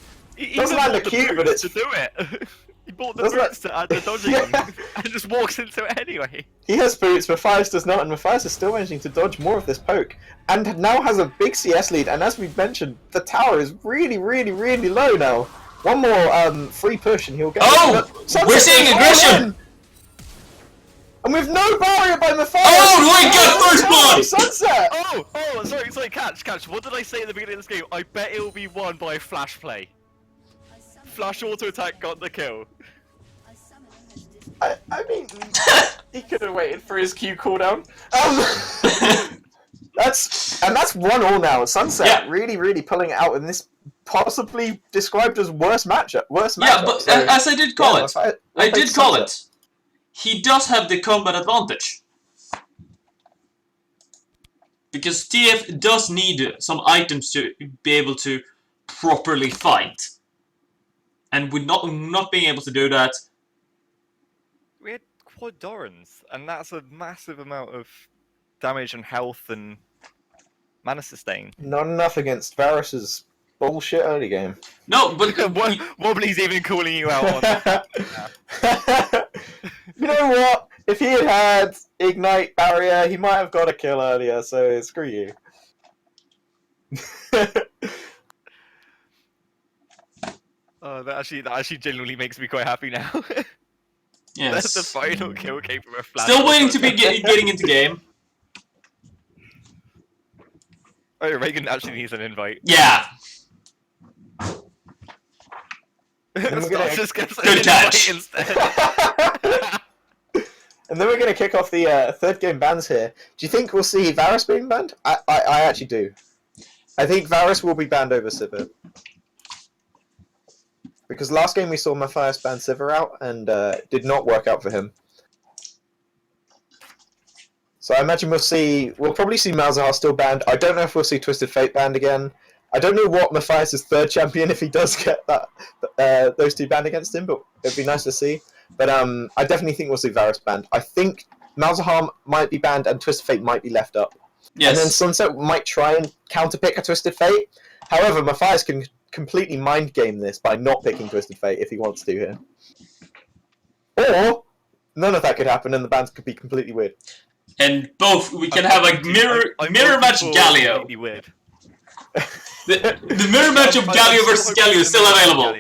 Doesn't land a Q, but it's to do it. He bought the Doesn't boots to add the dodging Yeah. and just walks into it anyway. He has boots, Matthias does not, and Matthias is still managing to dodge more of this poke, and now has a big CS lead, and as we've mentioned, the tower is really, really, really low now. One more free push and he'll get Oh! Sunset We're seeing goes all aggression! in! And with no barrier by Matthias! Oh, we got first blood! Sunset! Sorry, catch. What did I say at the beginning of this game? I bet it will be won by a flash play. Flash auto attack got the kill. I mean, he could have waited for his Q cooldown. That's 1-1 now. Sunset really, really pulling it out in this possibly described as worst matchup. Yeah, but so, as I did call it, I did call Sunset. it. He does have the combat advantage. Because TF does need some items to be able to properly fight. And with not being able to do that... We had quad Dorans, and that's a massive amount of damage and health and mana sustain. Not enough against Varus's bullshit early game. No, but... Wobbly's even calling you out on that. You know what? If he had Ignite Barrier, he might have got a kill earlier, so screw you. Oh, that actually genuinely makes me quite happy now. Yes. The final kill came from a flash. Still waiting to be getting into game. Oh, Reagan actually needs an invite. Yeah. Just gets Good catch. instead. And then we're going to kick off the third game bans here. Do you think we'll see Varus being banned? I actually do. I think Varus will be banned over Sivir. Because last game we saw Matthias ban Sivir out, and it did not work out for him. So I imagine we'll probably see Malzahar still banned. I don't know if we'll see Twisted Fate banned again. I don't know what Matthias' third champion, if he does get that those two banned against him, but it'd be nice to see. But I definitely think we'll see Varus banned. I think Malzahar might be banned and Twisted Fate might be left up. Yes. And then Sunset might try and counterpick a Twisted Fate. However, Matthias can completely mind game this by not picking Twisted Fate if he wants to here. Or none of that could happen and the bans could be completely weird. And both, we can have a mirror match Galio. Completely weird. The mirror match of Galio versus Galio is still available.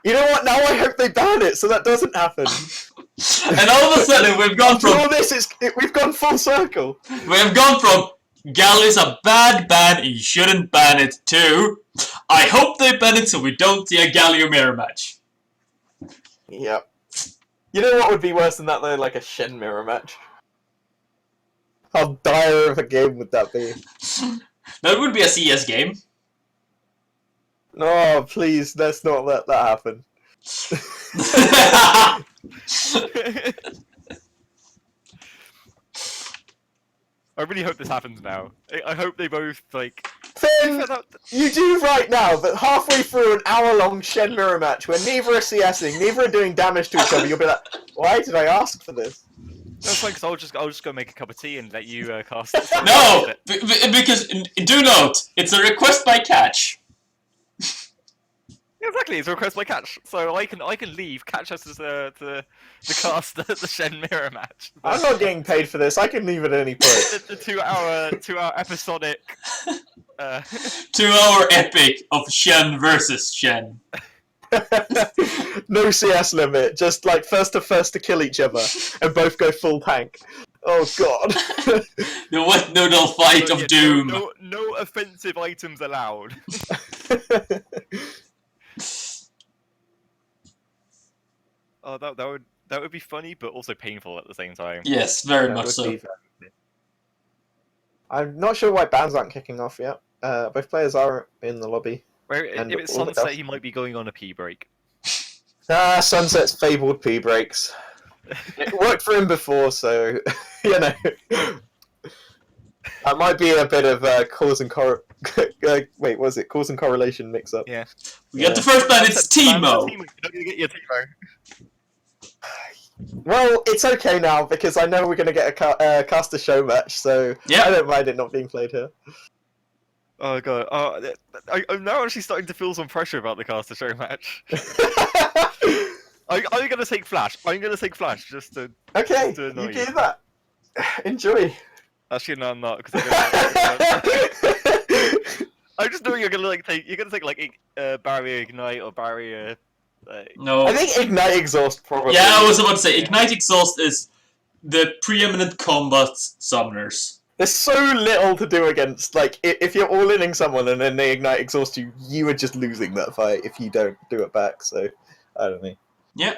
You know what? Now I hope they ban it so that doesn't happen. And all of a sudden we've gone After from all this we've gone full circle. we have gone from Galio's a bad ban and you shouldn't ban it to I hope they ban it so we don't see a Galio mirror match. Yep. You know what would be worse than that though? Like a Shen mirror match. How dire of a game would that be? That would be a CS game. No, please, let's not let that happen. I really hope this happens now. I hope they both, like... Finn, you do right now, but halfway through an hour-long Shen mirror match where neither are CSing, neither are doing damage to each other, you'll be like, why did I ask for this? That's fine, because I'll just go make a cup of tea and let you cast it. No! Because, do note, it's a request by Catch. Yeah, exactly, it's a request by Catch. So I can leave, Catch us to cast the Shen mirror match. I'm not getting paid for this, I can leave at any point. The 2-hour episodic... 2-hour epic of Shen versus Shen. No CS limit, just like first to kill each other, and both go full tank. Oh god. The wet noodle fight of doom. No offensive items allowed. Oh, that would be funny, but also painful at the same time. Yes, very That much would so. be very- I'm not sure why bans aren't kicking off yet. Both players are in the lobby. And If it's all the Sunset, stuff. he might be going on a pee break. Sunset's fabled P breaks. It worked for him before, so you know. That might be a bit of cause and wait, was it cause and correlation mix up? Yeah. We got the first ban, it's Teemo. You're not gonna get your Teemo. Well, it's okay now because I know we're going to get a cast a show match, so Yeah. I don't mind it not being played here. Oh god. I'm now actually starting to feel some pressure about the caster show match. I'm gonna take Flash. I'm gonna take Flash just to Okay, annoy you do you. that. Enjoy. Actually, no, I'm not because I'm just knowing you're gonna take barrier ignite or barrier. No. I think Ignite Exhaust probably. Yeah, I was about to say, Yeah. Ignite Exhaust is the preeminent combat summoners. There's so little to do against. Like, if you're all-inning someone and then they Ignite Exhaust you, you are just losing that fight if you don't do it back. So, I don't know. Yeah.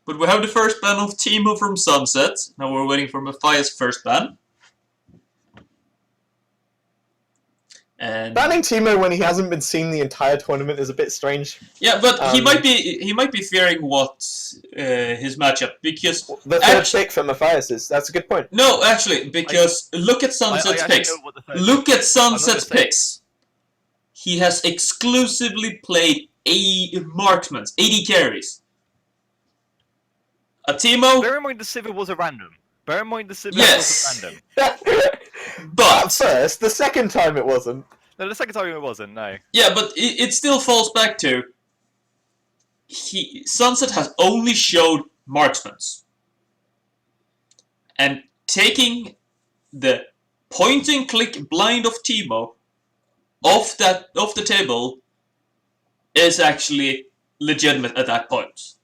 But we have the first ban of Teemo from Sunset. Now we're waiting for Matthias' first ban. And Banning Teemo when he hasn't been seen the entire tournament is a bit strange. yeah, but he might be fearing what his matchup, because The third pick for Matthias is. That's a good point. no, actually, because look at Sunset's actually picks. know what the third Look pick at is. I'm not Sunset's gonna say- picks. He has exclusively played marksmen, 80 carries. A Teemo, Bear in mind the Sivir was a random. Bear in mind the Sivir Yes. was a random. At but first, the second time it wasn't. No, the second time it wasn't. No. yeah, but it still falls back to Sunset has only showed marksmen, and taking the point and click blind of Teemo off the table is actually legitimate at that point.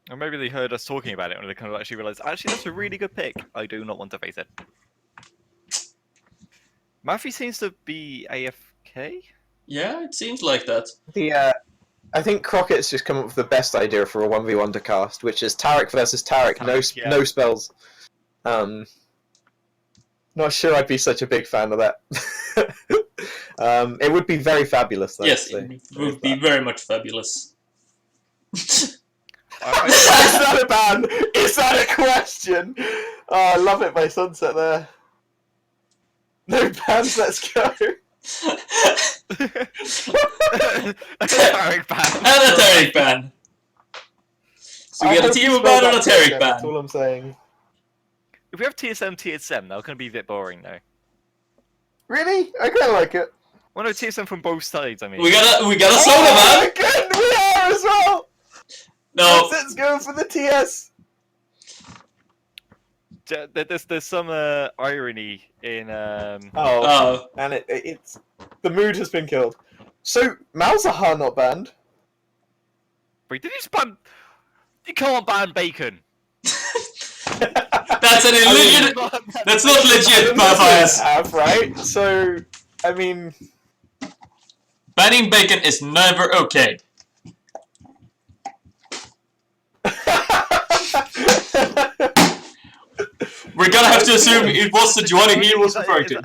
Or maybe they heard us talking about it and they kind of actually realized, actually, that's a really good pick. I do not want to face it. Murphy seems to be AFK? Yeah, it seems like that. I think Crockett's just come up with the best idea for a 1v1 to cast, which is Tarek versus Tarek, Yeah. no spells. Not sure I'd be such a big fan of that. It would be very fabulous, though. Yes, so it would be very much fabulous. Is that a ban? Is that a question? Oh, I love it by Sunset there. No bans, let's go. Tarek ban. And a Tarek ban. So we got a Teemo ban and a Tarek That's ban. all I'm saying. If we have TSM, that's going to be a bit boring, though. Really? I kind of like it. Well, no, TSM from both sides, I mean. We got a soda Oh, ban. good, we are as well. No, Let's go for the TS. There's some irony in. Oh, and it's the mood has been killed. So Malzahar not banned. Wait, did you just ban? You can't ban bacon. that's an illegit. That's not legit, Matthias. Have right. So I mean, Banning bacon is never okay. We're gonna have to assume it was the Sejuani he was referring to.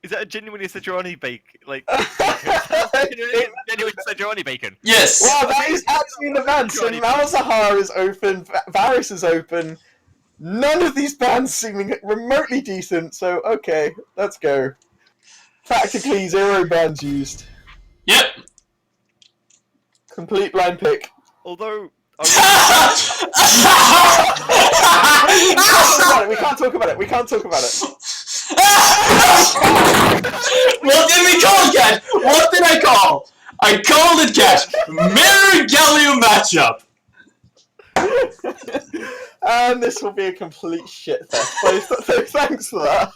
Is that a genuinely Sejuani bake? Like, genuine Sejuani bacon? Yes. well, that is actually an event. So Malzahar is open, Varys is open. None of these bands seeming remotely decent. So okay, let's go. Practically 0 bands used. Yep. Complete blind pick. Although. We can't talk about it. We can't talk about it. What did we call, Cat? What did I call? I called it, Cat. Mirror Gallium matchup. And this will be a complete shit fest. So thanks for that.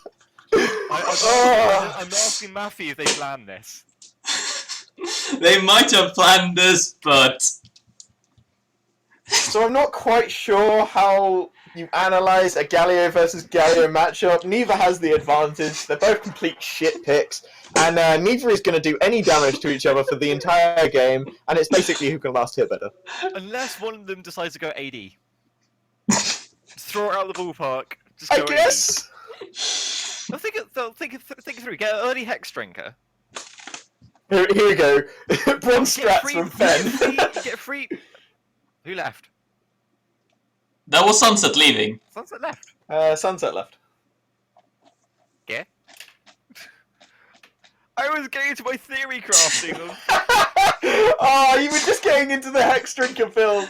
I'm asking Maffy if they planned this. They might have planned this, but So I'm not quite sure how you analyze a Galio versus Galio matchup. Neither has the advantage. They're both complete shit picks. And neither is going to do any damage to each other for the entire game. And it's basically who can last hit better. Unless one of them decides to go AD. Just throw it out of the ballpark. Just go I guess. AD. Think it through. Get an early Hex Drinker. Here we go. Bronze strats from Fen. Get free. Who left? that was Sunset leaving. Sunset left. Sunset left. Yeah. I was getting into my theory crafting of. Oh, you were just getting into the Hex Drinker build.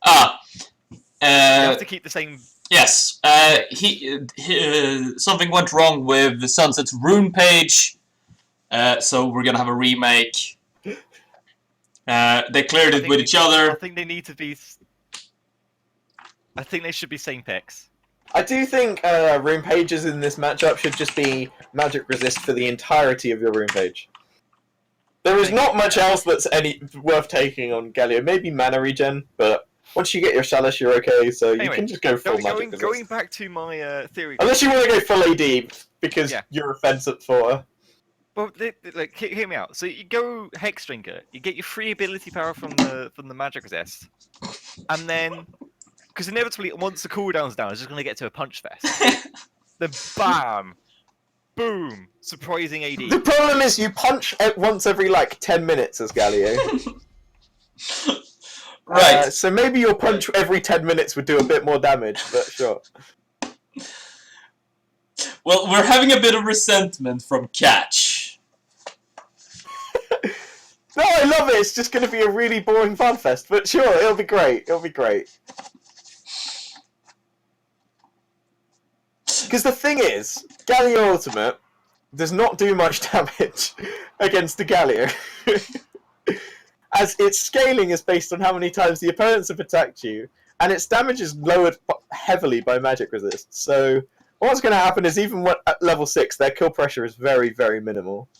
Ah, You have to keep the same. Yes. Something went wrong with Sunset's rune page, so we're gonna have a remake. They cleared it with each other. I think they need to be. I think they should be same picks. I do think rune pages in this matchup should just be magic resist for the entirety of your rune page. There is not much else that's worth taking on Galio. Maybe mana regen, but once you get your Chalice, you're okay. So you can just go full magic resist. Going back to my theory. Unless you want to go full AD because you're offensive for. Well, like, hear me out. So you go Hex Drinker, you get your free ability power from the magic resist, and then because inevitably once the cooldown's down, it's just gonna get to a punch fest. Then bam, boom, surprising AD. The problem is you punch once every like 10 minutes as Galio. Right. So maybe your punch every 10 minutes would do a bit more damage, but sure. Well, we're having a bit of resentment from Catch. No, I love it. It's just going to be a really boring fun fest, but sure, it'll be great. It'll be great. Because the thing is, Galio Ultimate does not do much damage against the Galio. As its scaling is based on how many times the opponents have attacked you, and its damage is lowered heavily by magic resist. So what's going to happen is even at level 6, their kill pressure is very, very minimal.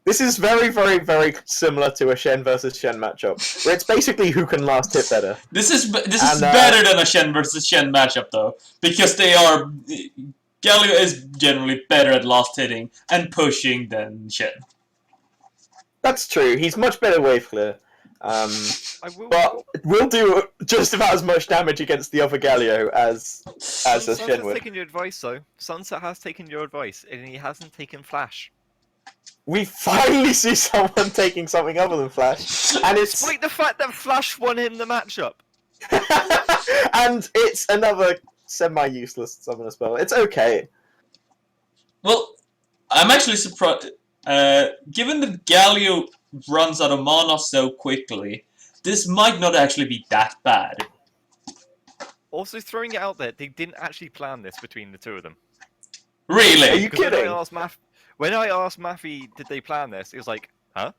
This is very, very, very similar to a Shen versus Shen matchup, where it's basically who can last hit better. This is better than a Shen versus Shen matchup, though, because Galio is generally better at last hitting and pushing than Shen. That's true. He's much better wave clear. But will do just about as much damage against the other Galio as a Shen would. Sunset's taken your advice, though. Sunset has taken your advice, and he hasn't taken Flash. We finally see someone taking something other than Flash, and it's despite the fact that Flash won him the matchup. And it's another semi-useless summoner spell. It's okay. Well, I'm actually surprised. Given that Galio runs out of mana so quickly, this might not actually be that bad. Also, throwing it out there, they didn't actually plan this between the two of them. Really? Are you kidding? When I asked Maffy, did they plan this? He was like, huh?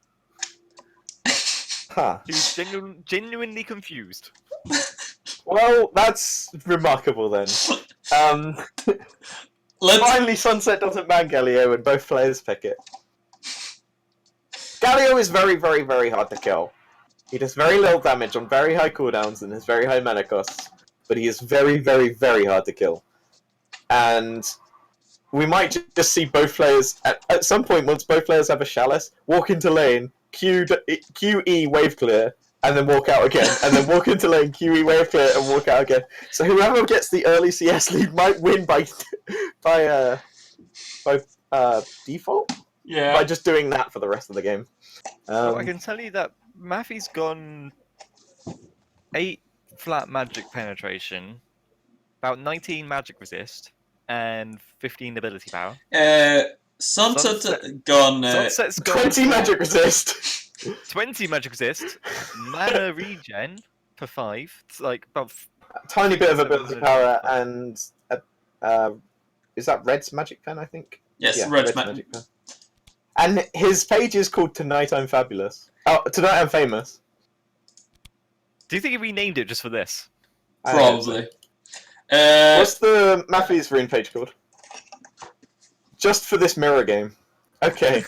Huh. He was genuinely confused. Well, that's remarkable then. Finally, Sunset doesn't ban Galio and both players pick it. Galio is very, very, very hard to kill. He does very little damage on very high cooldowns and has very high mana costs, but he is very, very, very hard to kill. And we might just see both players, at some point, once both players have a Chalice, walk into lane, QE wave clear, and then walk out again, and then walk into lane, QE wave clear, and walk out again. So whoever gets the early CS lead might win by default? Yeah. By just doing that for the rest of the game. Well, I can tell you that Maffy's gone 8 flat magic penetration, about 19 magic resist, and 15 ability power. Sunset's gone 20 magic resist. 20 magic resist, mana regen for 5. It's like about tiny bit of ability power, and is that Red's magic pen? I think. Yes, yeah, Red's magic pen. And his page is called Tonight I'm Fabulous. Oh, Tonight I'm Famous. Do you think he renamed it just for this? Probably. What's the Maffy's rune page called? Just for this mirror game. Okay.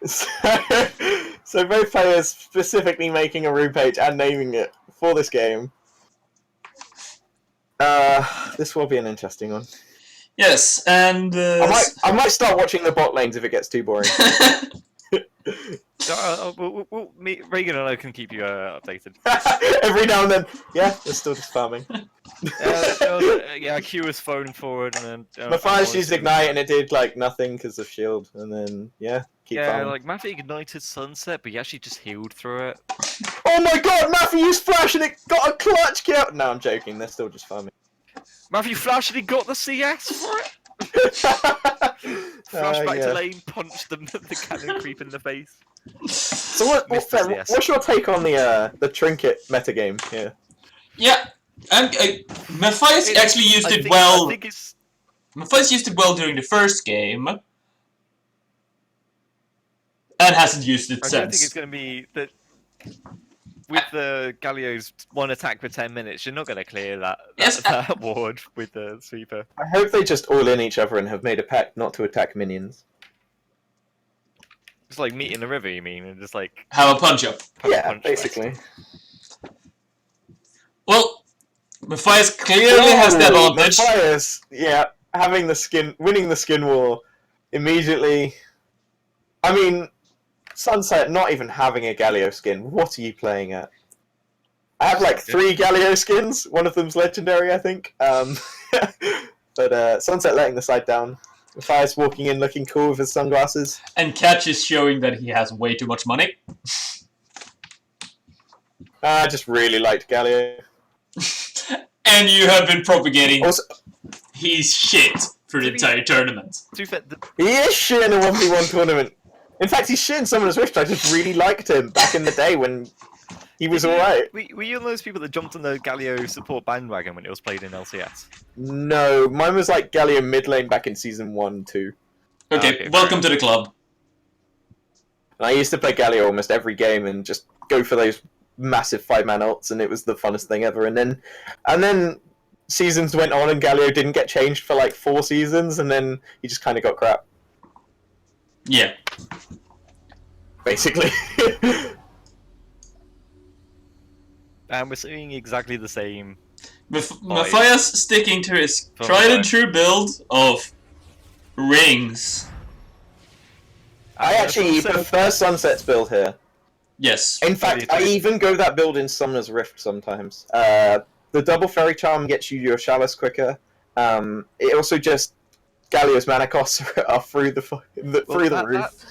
So both players specifically making a rune page and naming it for this game. This will be an interesting one. Yes, and I might start watching the bot lanes if it gets too boring. Reagan and I can keep you updated. Every now and then, yeah, they're still just farming. Yeah, Q was phone forward, and then Matthias used Ignite and it did like nothing because of shield, and then keep farming. Like Maffy ignited Sunset, but he actually just healed through it. Oh my god, Maffy used Flash and it got a clutch kill! No, I'm joking, they're still just farming. Maffy flashed and he got the CS for it! Flash back to lane, punched the cannon creep in the face. So Mr. CS. what's your take on the trinket metagame here? Yeah, and Matthias actually used it I well. think it's... Matthias used it well during the first game, and hasn't used it I don't think since. it's going to be that. With the Galio's one attack for 10 minutes, you're not going to clear that ward with the sweeper. I hope they just all in each other and have made a pact not to attack minions. It's like meet in a river, you mean? And just like... Have a punch up. punch basically. Well, Matthias clearly has the advantage. Matthias, having the skin, winning the skin war immediately. I mean, Sunset not even having a Galio skin. What are you playing at? I have like 3 Galio skins. One of them's legendary, I think. But Sunset letting the side down. Matthias walking in looking cool with his sunglasses. And Catch is showing that he has way too much money. I just really liked Galio. And you have been propagating Also, he's shit for the entire tournament. To fit the... he is shit in a 1v1 tournament. In fact, he's shit in Summoner's Rift. I just really liked him back in the day when he was alright. Were you one of those people that jumped on the Galio support bandwagon when it was played in LCS? No, mine was like Galio mid lane back in season 1, 2. Okay, welcome to the club. And I used to play Galio almost every game and just go for those massive 5-man ults, and it was the funnest thing ever. And then seasons went on and Galio didn't get changed for like 4 seasons, and then he just kind of got crap. Yeah. Basically. And we're seeing exactly the same. Matthias sticking to his tried and true build of rings. I actually prefer Sunset's build here. Yes. In fact, I even go that build in Summoner's Rift sometimes. The double Fairy Charm gets you your Chalice quicker. It also just... Galio's mana costs are through the roof.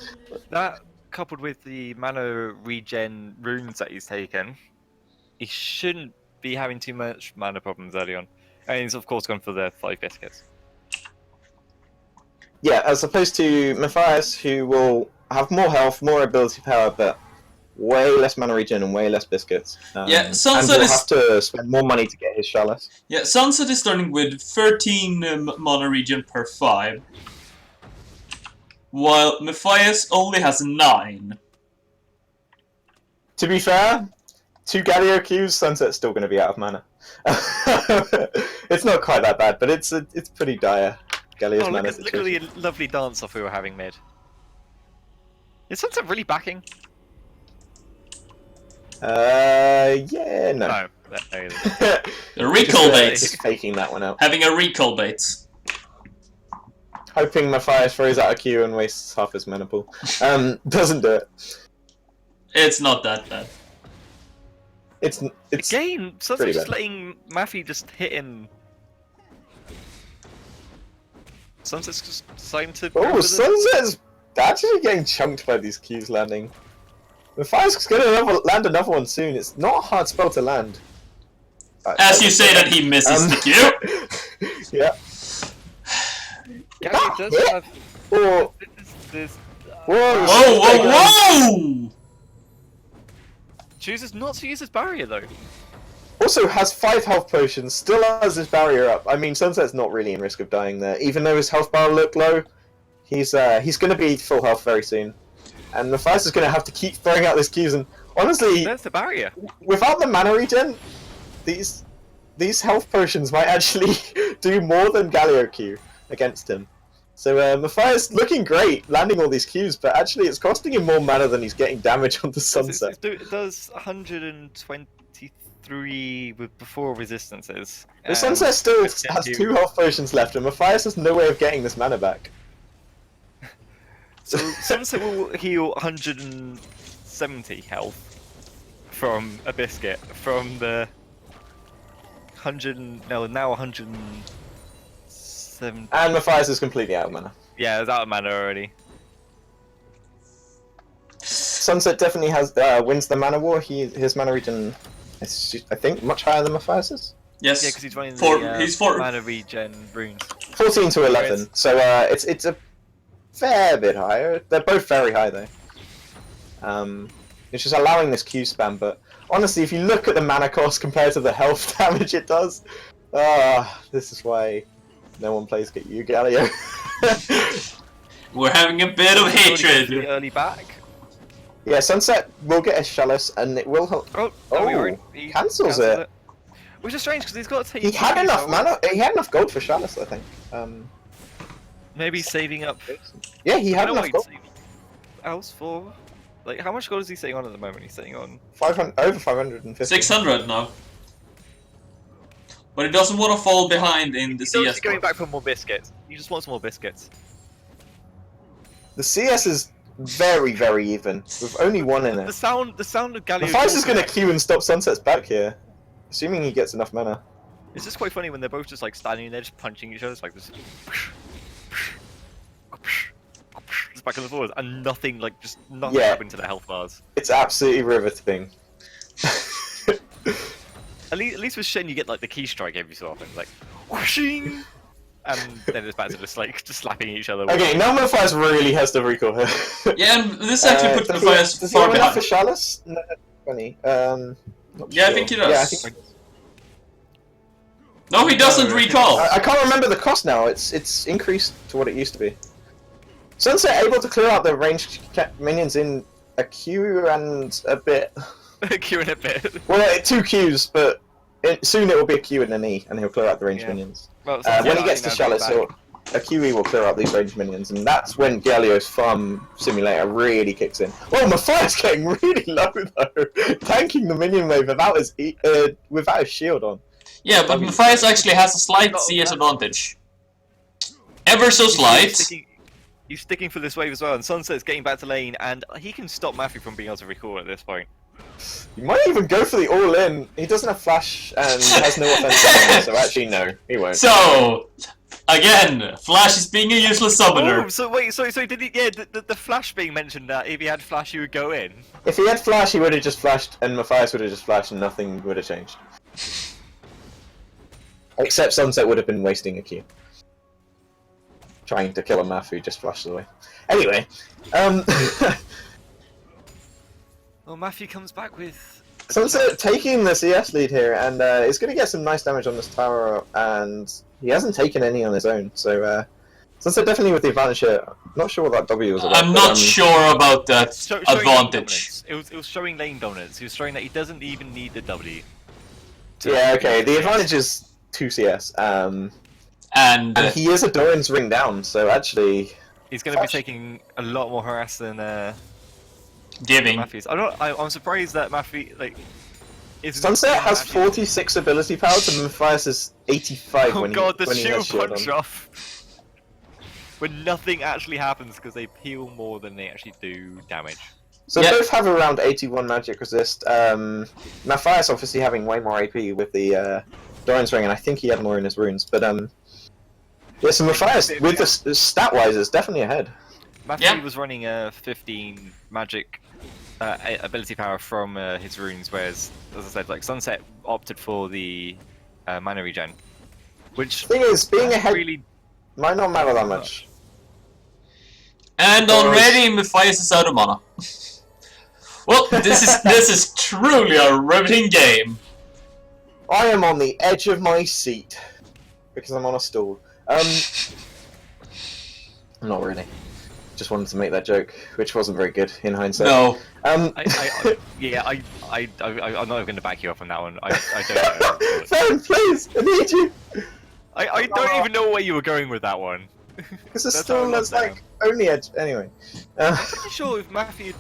That coupled with the mana regen runes that he's taken, he shouldn't be having too much mana problems early on. And he's of course gone for the 5 biscuits. Yeah, as opposed to Matthias, who will have more health, more ability power, but way less mana regen and way less biscuits. Yeah, Sunset and will is... have to spend more money to get his Chalice. Yeah, Sunset is starting with 13 mana regen per 5. While Matthias only has 9. To be fair, 2 Galio Qs, Sunset's still going to be out of mana. It's not quite that bad, but it's pretty dire. Galio's mana look at the lovely dance off we were having mid. Is Sunset really backing? Yeah, no. No. A recall bait. Just faking that one out. Having a recall bait. Hoping Matthias throws out a Q and wastes half his mana pool. Doesn't do it. It's not that bad. It's Again, Sunset's pretty just bad. letting Maffy just hit him. Sunset's just deciding to... Oh, Sunset's actually getting chunked by these Qs landing. Matthias is going to land another one soon. It's not a hard spell to land. As you say that he misses the Q. Yeah. Galio does Yeah. have... Whoa, This... whoa, Whoa, whoa, whoa! Chooses not to use his barrier though. Also has 5 health potions, still has his barrier up. I mean, Sunset's not really in risk of dying there. Even though his health bar looked low, he's going to be full health very soon. And Matthias is going to have to keep throwing out these Qs, and honestly, There's the barrier. without the mana regen, these health potions might actually do more than Galio Q against him. So Matthias looking great, landing all these Qs, but actually it's costing him more mana than he's getting damage on the Sunset. It does 123 with before resistances. The Sunset still has you- 2 health potions left, and Matthias has no way of getting this mana back. So Sunset will heal 170 health from a biscuit from the 170. And Matthias is completely out of mana. Yeah, it's out of mana already. Sunset definitely has wins the mana war. His mana regen is, I think, much higher than Matthias's. Yes. Yeah, because he's running He's the mana regen runes. 14 to 11. So it's a fair bit higher. They're both very high though. It's just allowing this Q spam, but honestly, if you look at the mana cost compared to the health damage it does, this is why no one plays Get You, Galio. We're having a bit of hatred. The early back. Yeah, Sunset will get a Chalice, and it will help. He Cancels it. Which is strange because he's got to take. He had enough mana. He had enough gold for Chalice, I think. Maybe saving up. Yeah, he had enough gold. Else for, like, how much gold is he sitting on at the moment? He's sitting on 500, over 550. 600 now. But he doesn't want to fall behind in the CS. He's going back for more biscuits. He just wants more biscuits. The CS is very, very even, with only one in it. The sound of Galio. Matthias is going to Q and stop Sunset's back here, assuming he gets enough mana. It's just quite funny when they're both just like standing there, just punching each other. It's like this. Just back and forth, and nothing, like, just nothing happened to the health bars. It's absolutely riveting. At least with Shen, you get like the key strike every so often, like whooshing, and then it's back to just slapping each other. Okay, now Matthias really has the recall here. Yeah, and this actually puts Matthias does far he have enough behind. for Chalice? No, funny. Yeah, I think he does. Yeah, I think... No, he doesn't recall. I can't remember the cost now. It's increased to what it used to be. Sunset able to clear out the ranged minions in a Q and a bit. Q and a bit. Well, 2 Qs, but soon it will be a Q and an E, and he'll clear out the ranged minions. Well, when he gets to Chalice, a QE will clear out these ranged minions, and that's when Galio's farm simulator really kicks in. Oh, Matthias getting really low though, tanking the minion wave without his shield on. Yeah, but Matthias actually has a slight CS advantage. Ever so slight. He's sticking for this wave as well, and Sunset's getting back to lane, and he can stop Matthew from being able to recall at this point. He might even go for the all-in. He doesn't have flash and has no offensive, so actually no, he won't. So, again, Flash is being a useless summoner. Oh, so wait, so did he? Yeah, the flash being mentioned that if he had flash, he would go in. If he had flash, he would have just flashed, and Matthias would have just flashed, and nothing would have changed. Except Sunset would have been wasting a Q. Trying to kill a Math who just flashes away. Anyway, Well, Matthew comes back with... Sunset taking the CS lead here, and is going to get some nice damage on this tower, and he hasn't taken any on his own, so Sunset definitely with the advantage here. Not sure what that W was about. I'm not sure about that advantage. It was showing lane dominance. He was showing that he doesn't even need the W. Yeah, okay, the advantage is 2 CS, and he is a Doran's ring down, so actually... He's going to be taking a lot more harass than Giving. Matthews. I'm surprised that Matthew, like... Sunset has 46 ability powers and Matthias is 85 when he has shield punch on. off. When nothing actually happens because they peel more than they actually do damage. So both have around 81 magic resist. Matthias obviously having way more AP with the Doran's ring, and I think he had more in his runes. But yeah, so Matthias with the stat-wise is definitely ahead. Matthew was running a 15 magic ability power from his runes, whereas, as I said, like Sunset opted for the mana regen, which thing is, being ahead really might not matter that much. And already Matthias is out of mana. Well, this is truly a riveting game. I am on the edge of my seat because I'm on a stool. Not really. Just wanted to make that joke, which wasn't very good in hindsight. No. I'm not going to back you up on that one. I don't know. Fen, please, I need you. I don't even know where you were going with that one. Because the stool that's like only edge. Anyway. I'm pretty sure if Matthew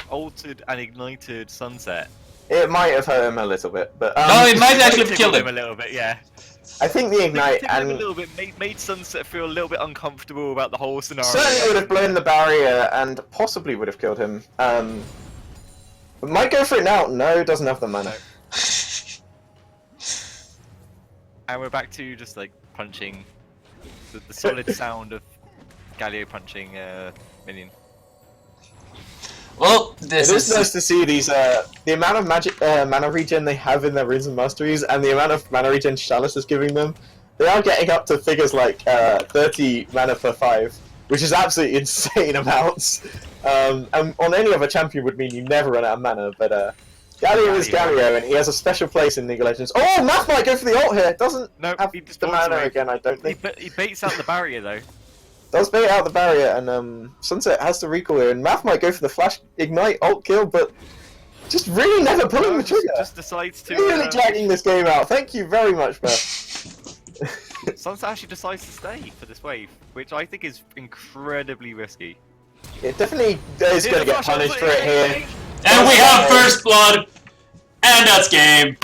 altered and ignited Sunset, it might have hurt him a little bit, but no, it might actually have killed him a little bit. Yeah. I think the ignite and a little bit made Sunset feel a little bit uncomfortable about the whole scenario. Certainly would have blown the barrier and possibly would have killed him. But might go for it now. No, doesn't have the mana. And we're back to just like punching the solid sound of Galio punching minion. Well, It is nice to see these, the amount of magic mana regen they have in their runes and masteries, and the amount of mana regen Chalice is giving them. They are getting up to figures like 30 mana per 5. which is absolutely insane amounts. And on any other champion would mean you never run out of mana, but Galio is Galio, and he has a special place in League of Legends. Oh, Math might go for the ult here. Doesn't have he just the bolts mana away. again, I don't think. He baits out the barrier though. Does bait out the barrier, and Sunset has to recall here, and Math might go for the flash ignite ult kill, but just really never pulling the trigger. Just decides to. Really dragging this game out. Thank you very much, Math. Sunset actually decides to stay for this wave, which I think is incredibly risky. It definitely is going to get punished for it here. And we have first blood, and that's game.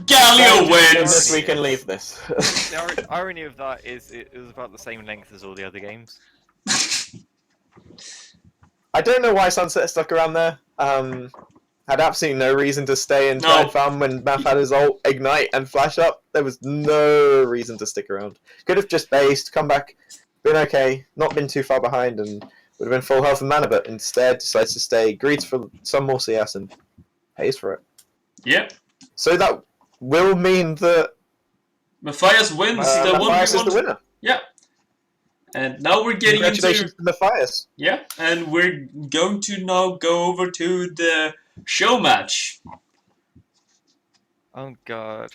Galio wins. We can leave this. The irony of that is it was about the same length as all the other games. I don't know why Sunset stuck around there. Had absolutely no reason to stay and try and farm when Math had his ult, ignite, and flash up. There was no reason to stick around. Could have just based, come back, been okay, not been too far behind, and would have been full health and mana, but instead decides to stay, greets for some more CS, and pays for it. Yep. So that will mean that Matthias wins the Matthias is 1v1. the winner. Yeah. And now we're getting Congratulations into... to Matthias. Yeah, and we're going to now go over to the show match. Oh god.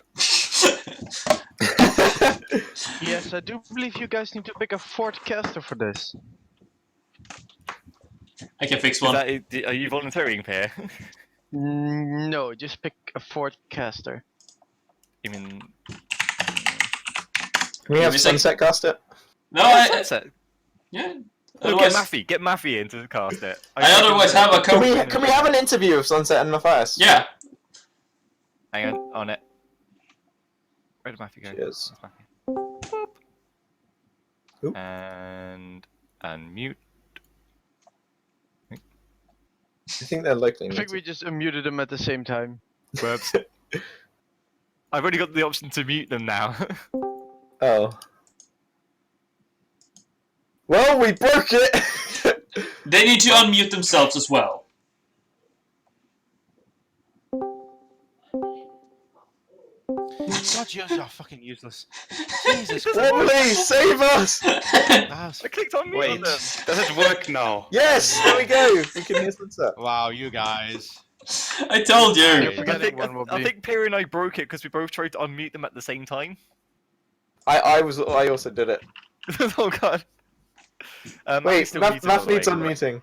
Yes, I do believe you guys need to pick a fourth caster for this. I can fix one. Are you volunteering, Per? No, just pick a fourth caster. You mean... Can we have Sunset cast it? No, Sunset. Yeah. No, Otherwise, get Maffy in to cast it. I otherwise have a Can co... we have an interview of Sunset and Matthias? Yeah. Hang on it. Where did Maffy go? Cheers. Boop. And mute. I think they're likely. I think we just unmuted them at the same time. Whoops. I've only got the option to mute them now. Oh. Well, we broke it! They need to unmute themselves as well. God, you're fucking useless. Jesus Christ. Wobbly, save us! Ah, I clicked on mute on Wait, them. does it work now? Yes, there we go! We can hear Sunset. Wow, you guys. I told You're you. forgetting one will I be. think Pierre and I broke it because we both tried to unmute them at the same time. I also did it. Oh god. Wait, Math needs unmuting.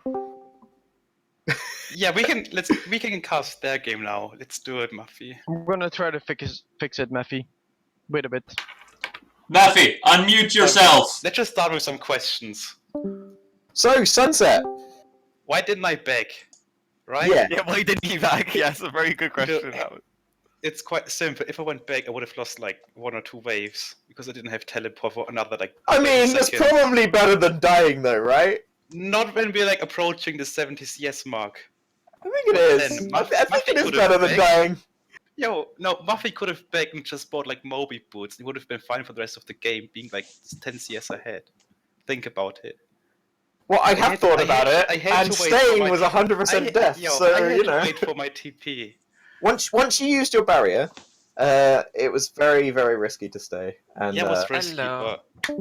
Yeah, we can cast their game now. Let's do it, Muffy. I'm gonna try to fix it, Maffy. Wait a bit. Maffy, unmute yourself. Let's just start with some questions. So, Sunset. Why didn't I beg? Right? Yeah. Yeah, why didn't you back? Yeah, that's a very good question. That was... It's quite simple. If I went back, I would have lost like 1 or 2 waves because I didn't have teleport for another like. I mean, that's second. probably better than dying, though, right? Not when we're like approaching the 70 CS mark. I think it is. Then I think Muffy it is could've better than begged. dying. Yo, no, Muffy could have begged and just bought like Moby boots. He would have been fine for the rest of the game, being like 10 CS ahead. Think about it. Well, I have thought about it, I had and to wait for staying my was T- 100% death, I so, had you to know. wait for my TP. Once you used your barrier, it was very, very risky to stay. And, Yeah, it was risky, Hello. but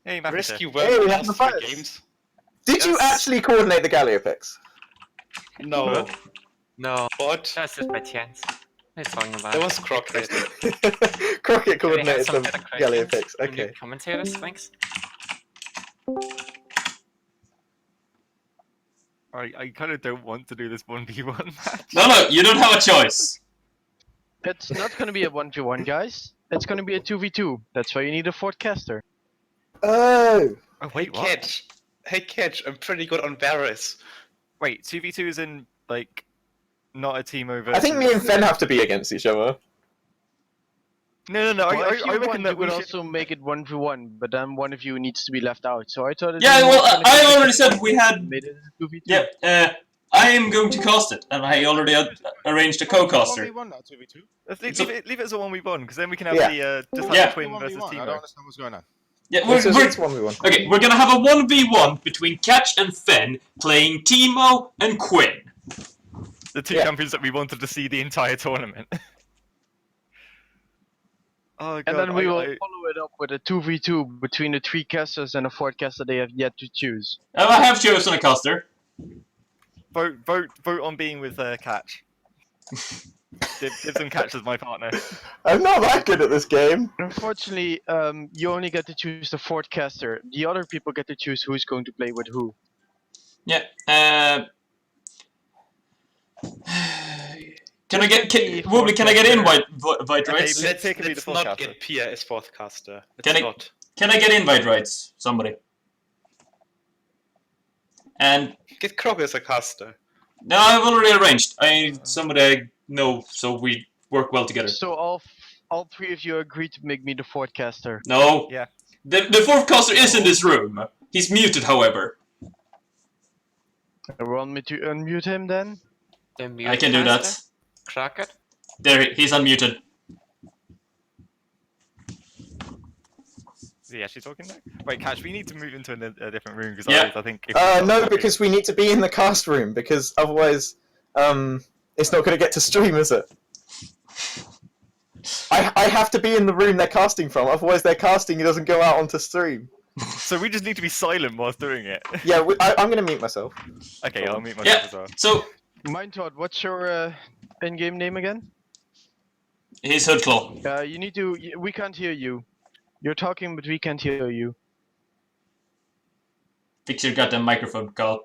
Hey, Maffy. risky Hey, were we the have last the 3 fires. games. did you Yes. actually coordinate the Galio picks? No, No, but that's just by chance. What are you talking about? there was Crockett. Crockett We had coordinated some the better Galio questions picks, from your okay. commentators, thanks. I kind of don't want to do this 1v1 match. No, you don't have a choice. It's not gonna be a 1v1, guys. It's gonna be a 2v2. That's why you need a fourth caster. Oh! Oh, wait, what? Catch. Hey, Catch, I'm pretty good on Varus. Wait, 2v2 is in, like, not a team over... I think me and Fen have to be against each other. No, Well, if I you reckon want, that you we could should... also make it 1v1, but then one of you needs to be left out. So I thought. Yeah, well, I already said we had... Made it a 2v2. Yeah, I am going to cast it, and I already arranged a co-caster. 1v1, not 2v2. Let's leave, It's a- leave it as a 1v1, because then we can have Yeah. the, just have Yeah. a twin versus 1v1, I team. don't understand what's going on. Yeah, It's we're, 1v1. okay, we're gonna have a 1v1 between Catch and Fen playing Teemo and Quinn. The two Yeah. champions that we wanted to see the entire tournament. Oh god. And then we will I- follow it up with a 2v2 between the 3 casters and a 4th caster they have yet to choose. I have chosen a caster. vote on being with Catch. Dibs and Catch as my partner. I'm not that good at this game. Unfortunately, you only get to choose the 4th caster. The other people get to choose who's going to play with who. Yeah. Can I get Woobly? Can I get invite rights? Okay, take me Let's the not forecaster. get Pia as fourth caster. Can Let's I- not. Can I get invite rights? Somebody. And Get Krog as a caster. no, I've already arranged. Somebody I know, so we work well together. So all 3 of you agree to make me the 4th caster. No. Yeah. The fourth caster is in this room. He's muted, however. You want me to unmute him then? The mute I can do that. caster? Crockett? There, he's unmuted. Is he actually talking now? Wait, Catch, we need to move into a different room because Yeah. I think. If No, because we need to be in the cast room, because otherwise, it's not going to get to stream, is it? I have to be in the room they're casting from, otherwise their casting doesn't go out onto stream. So we just need to be silent whilst doing it. Yeah, I'm going to mute myself. Okay, I'll mute myself as well. So, Mindthought, what's your in-game name again? he's Hoodclaw. You need to. We can't hear you. You're talking, but we can't hear you. Fix your goddamn microphone, Carl.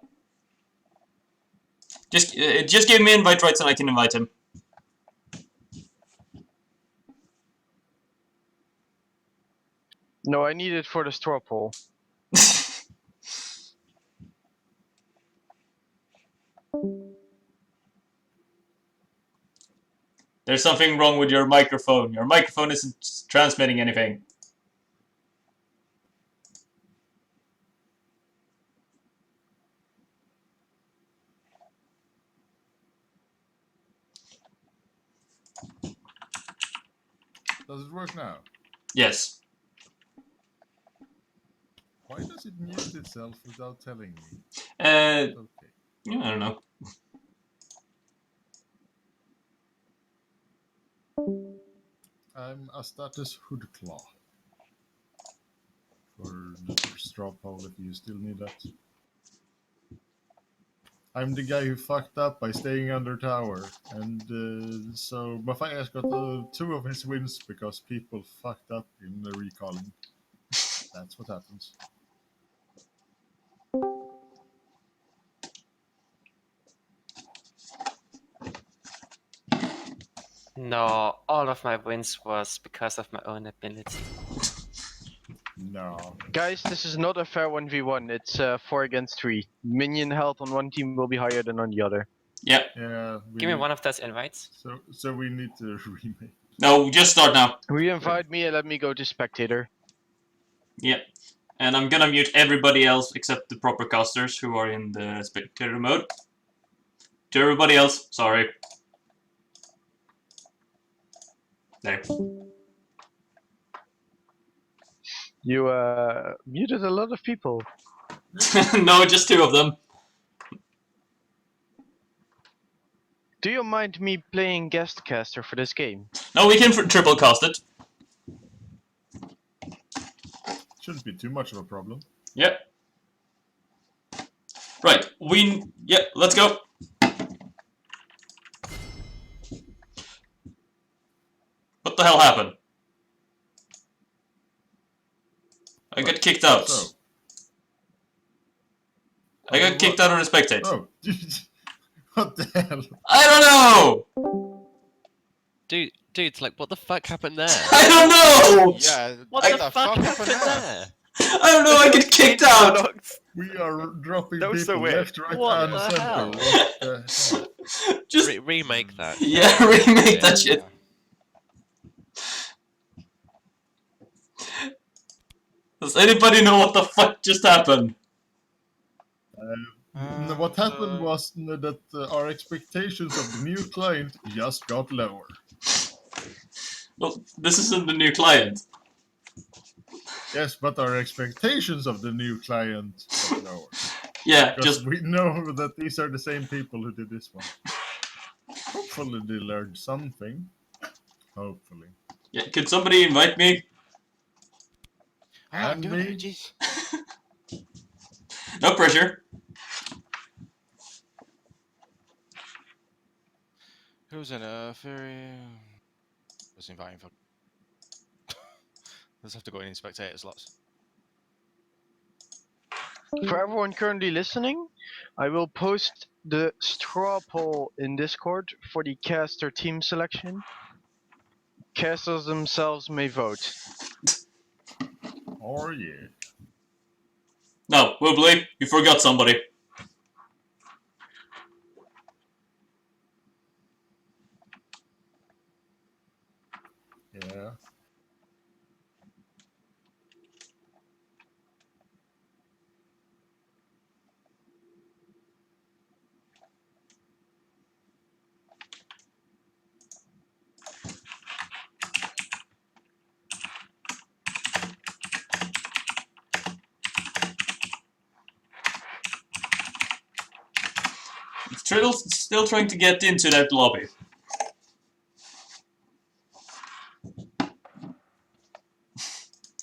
Just give me invite rights and I can invite him. No, I need it for the straw poll. There's something wrong with your microphone. Your microphone isn't transmitting anything. Does it work now? Yes. Why does it mute itself without telling me? Okay. Okay. Yeah, I don't know. I'm a status Hoodclaw. For the straw poll, if you still need that. I'm the guy who fucked up by staying under tower, and so Matthias got 2 of his wins because people fucked up in the recalling. That's what happens. No, all of my wins was because of my own ability. No. Guys, this is not a fair 1v1. It's 4 against 3. Minion health on one team will be higher than on the other. Yep. Yeah. Give me one of those invites. So we need to remake. No, just start now. Re-invite me and let me go to spectator. Yep. And I'm gonna mute everybody else except the proper casters who are in the spectator mode. To everybody else, sorry. There. You muted a lot of people. No, just 2 of them. Do you mind me playing guest caster for this game? No, we can triple cast it. Shouldn't be too much of a problem. Yep. Right, yeah, let's go. What the hell happened? I got kicked out. So. I got kicked out of the spectate. Oh. What the hell? I don't know! Dude, like, what the fuck happened there? I don't know! Yeah, What what the the fuck fuck happened happened there? I don't know, I get kicked out! We are dropping That was so people weird. left, right, What and the center. hell? What the hell? Just Remake that. yeah, remake that shit. Does anybody know what the fuck just happened? What happened was that our expectations of the new client just got lower. Well, this isn't the new client. Yes, but our expectations of the new client got lower. Yeah, Because just we know that these are the same people who did this one. Hopefully they learned something. Hopefully. Yeah, could somebody invite me? And me. No pressure. Who's in a fairy? Who's inviting for? Let's have to go in spectator slots. For everyone currently listening, I will post the straw poll in Discord for the caster team selection. Casters themselves may vote. Oh yeah. No, Woobly, you forgot somebody. Yeah. Still trying to get into that lobby.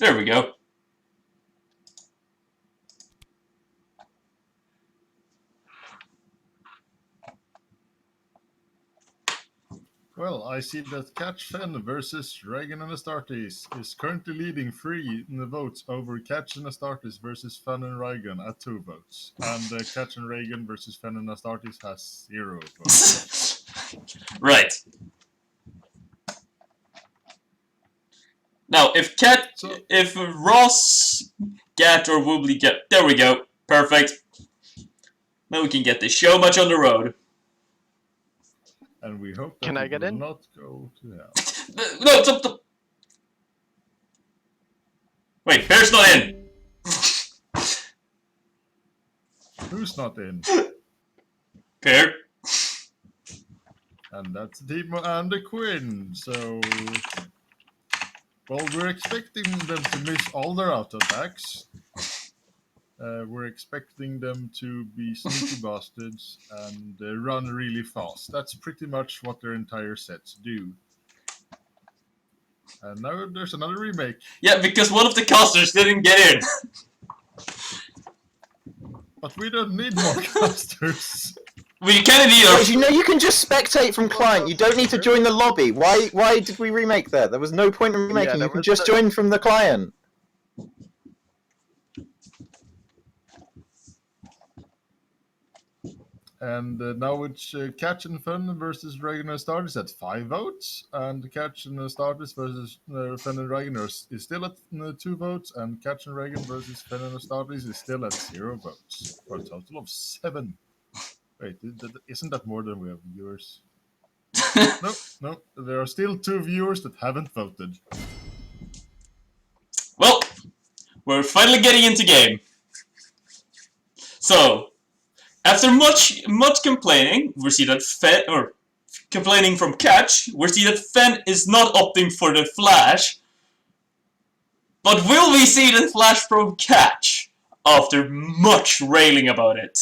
There we go. Well, I see that Catch Fen versus Reagan and Astartes is currently leading 3 in the votes over Catch and Astartes versus Fen and Reagan at 2 votes. And Catch and Reagan versus Fen and Astartes has 0 votes. Right. Now, if Ross, Gat, or Woobly get, there we go, perfect. Now we can get this show much on the road. And we hope that Can I it get will in? not go to hell. No, stop. Wait, Bear's not in. Who's not in? Bear. And that's Timo and the Quinn. So, well, we're expecting them to miss all their auto attacks. We're expecting them to be sneaky bastards and run really fast. That's pretty much what their entire sets do. And now there's another remake. Yeah, because one of the casters didn't get in. But we don't need more casters. We can Guys, either. you know you can just spectate from client. You don't need to join the lobby. Why did we remake that? There was no point in remaking. there You can was just join from the client. And now it's Catch and Fen versus Reagan and Astartes at 5 votes. And Catch and Astartes versus Fen and Reagan is still at 2 votes. And Catch and Reagan versus Fen and Astartes is still at 0 votes. For a total of 7. Wait, isn't that more than we have viewers? No. There are still 2 viewers that haven't voted. Well, we're finally getting into game. So, after much complaining, we see that complaining from Catch, we see that Fen is not opting for the Flash. But will we see the Flash from Catch after much railing about it?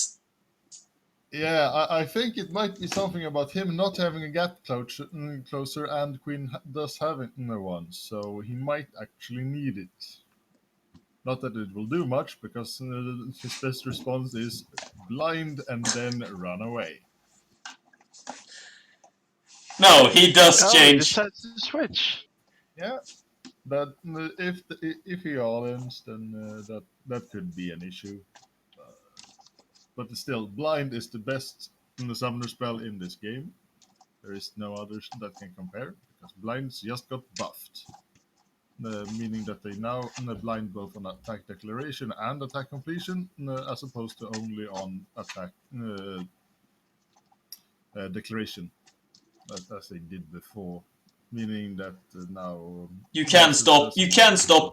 Yeah, I think it might be something about him not having a gap closer and Quinn does have one, so he might actually need it. Not that it will do much, because his best response is blind and then run away. No, he does Oh, he change. decides to switch. Yeah, but if he all-ins, then that could be an issue. But still, blind is the best summoner spell in this game. There is no others that can compare, because blinds just got buffed. Meaning that they now blind both on attack declaration and attack completion, as opposed to only on attack declaration, as they did before. Meaning that now You can stop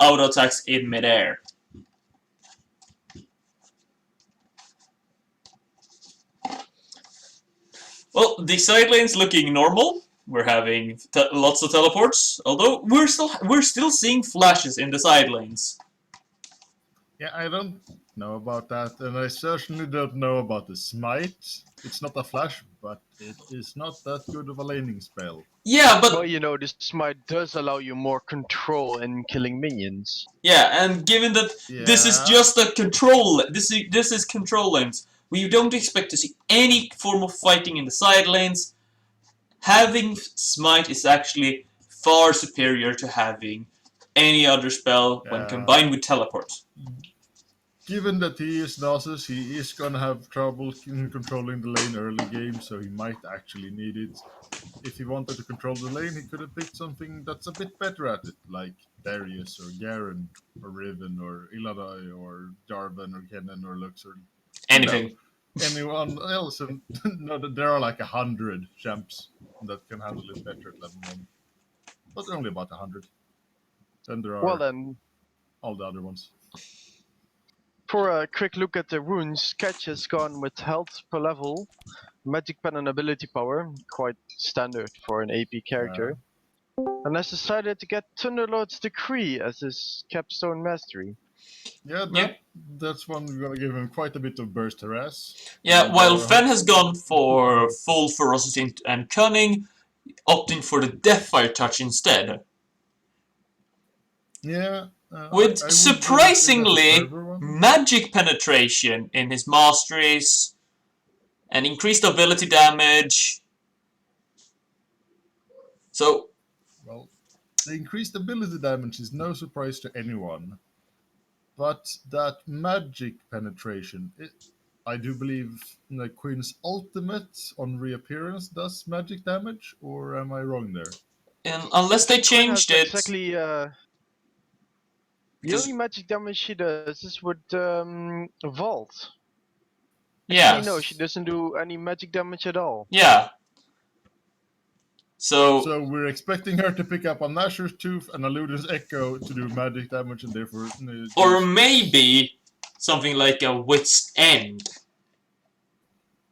auto attacks in midair. Well, the side lane's looking normal. We're having lots of teleports, although we're still seeing flashes in the side lanes. Yeah, I don't know about that, and I certainly don't know about the smite. It's not a flash, but it is not that good of a laning spell. Yeah, but Well, you know, this smite does allow you more control in killing minions. yeah, and given that this is Yeah. just a control, this is control lanes. We don't expect to see any form of fighting in the side lanes. Having smite is actually far superior to having any other spell when combined with teleport. Given that he is Nasus, he is gonna have trouble in controlling the lane early game, so he might actually need it. If he wanted to control the lane, he could have picked something that's a bit better at it, like Darius or Garen or Riven or Illaoi or Jarvan or Kennen or Lux or Anything. anyone else. And no, there are like 100 champs that can handle it better at level 1, but only about 100. Then there are Well then, all the other ones. for a quick look at the runes, Catch has gone with health per level, magic pen and ability power, quite standard for an AP character, and has decided to get Thunderlord's Decree as his capstone mastery. Yeah. That's one we're gonna give him quite a bit of burst harass. Yeah, while Fen has gone for full ferocity and cunning, opting for the Deathfire touch instead. Yeah. With surprisingly magic penetration in his masteries and increased ability damage. So, well, the increased ability damage is no surprise to anyone, but that magic penetration, I do believe the Queen's ultimate on reappearance does magic damage, or am I wrong there? and unless they changed it, Exactly. The only magic damage she does is with Vault. yeah, Actually, no, she doesn't do any magic damage at all. yeah. So we're expecting her to pick up a Nashor's Tooth and a Luden's Echo to do magic damage, and therefore. or maybe something like a Wit's End.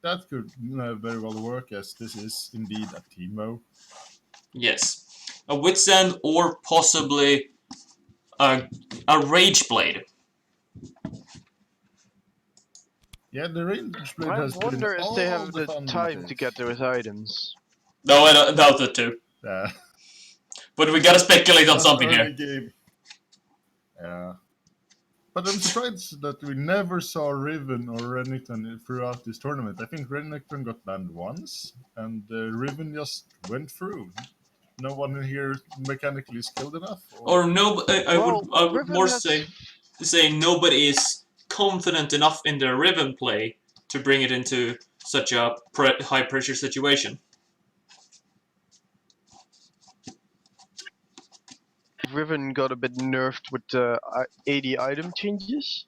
That could very well work, as this is indeed a Teemo. Yes, a Wit's End, or possibly a Rage Blade. Yeah, the range blade I has wonder been if they have all the fun time these to get days. those items. No, I doubt it too. Yeah. But we gotta speculate on something Early here. game. Yeah. But I'm surprised that we never saw Riven or Renekton throughout this tournament. I think Renekton got banned once, and Riven just went through. No one here mechanically skilled enough? Or no, I would Riven more has- say nobody is confident enough in their Riven play to bring it into such a high pressure situation. Riven got a bit nerfed with the 80 item changes.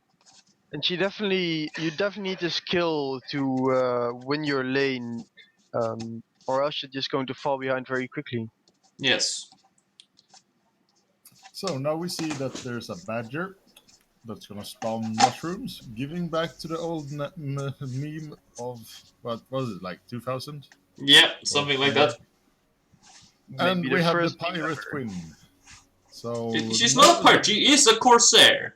And you definitely need to skill to win your lane, or else you're just going to fall behind very quickly. Yes. So now we see that there's a badger that's gonna spawn mushrooms, giving back to the old meme of, what was it, like 2000? Yeah, something like that. And Maybe we the have the first pirate ever. queen. So She's not a pirate, she is a corsair.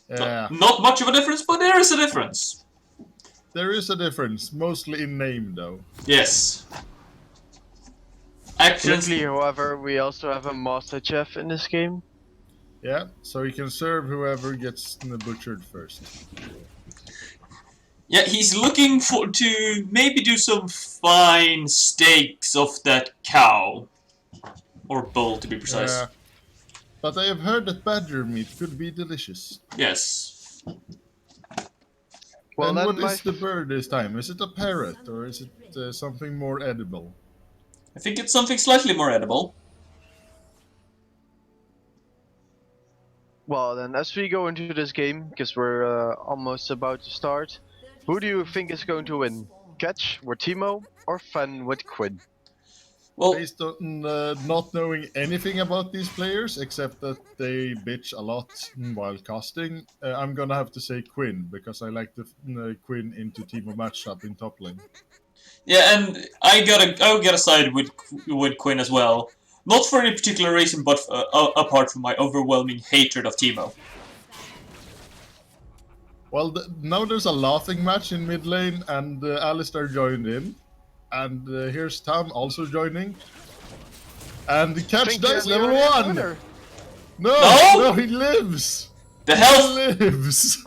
Yeah, Not much of a difference, but there is a difference. there is a difference, mostly in name though. Yes. Actions. Luckily, however, we also have a master chef in this game. Yeah, so he can serve whoever gets butchered first. Yeah, he's looking to maybe do some fine steaks of that cow. Or bull, to be precise. Yeah. But I have heard that badger meat could be delicious. Yes. Well, and then what my is the bird this time? Is it a parrot or is it something more edible? I think it's something slightly more edible. Well, then as we go into this game, because we're almost about to start, who do you think is going to win? Catch with Teemo or Fen with Quinn? Well, Based on not knowing anything about these players, except that they bitch a lot while casting, I'm gonna have to say Quinn, because I like the Quinn into Teemo matchup in top lane. yeah, and I gotta side with Quinn as well. Not for any particular reason, but apart from my overwhelming hatred of Teemo. Well, now there's a laughing match in mid lane, and Alistair joined in. And here's Tam also joining. And the Catch Think dies you're the level early 1! winner. No! No? He lives! The He health. lives!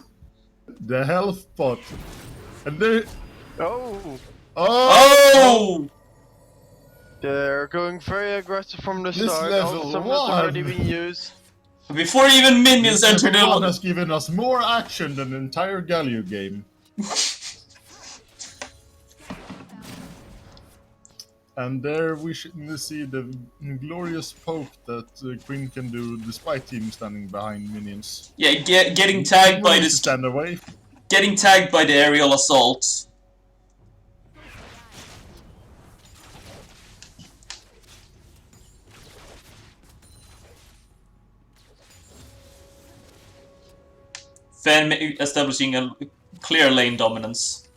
The health pot. And there... Oh, Oh! they're going very aggressive from the This start. All level the summons already one. been used. Before even minions This enter level 1 the. has given us more action than the entire Galio game. And there we should see the glorious poke that Quinn can do despite him standing behind minions. Yeah, getting tagged by Willing to this. stand away. Getting tagged by the aerial assault. Fen establishing a clear lane dominance.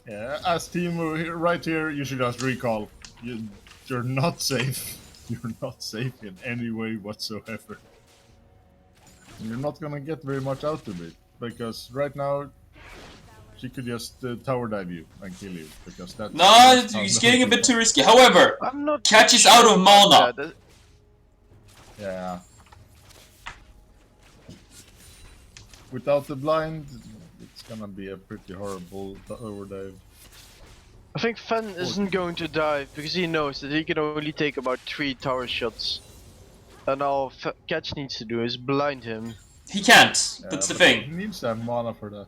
Yeah, as Teemo right here, you should just recall. You're not safe. You're not safe in any way whatsoever. You're not gonna get very much out of it, because right now she could just tower dive you and kill you, because that's... No, that's how he's low getting a you bit are. too risky. However, I'm not Catch is sure out of about mana. that. Yeah. Without the blind, it's gonna be a pretty horrible overdive. I think Fen isn't going to dive because he knows that he can only take about 3 tower shots. And all Catch needs to do is blind him. He can't. Yeah, That's the but thing. He needs to have mana for that.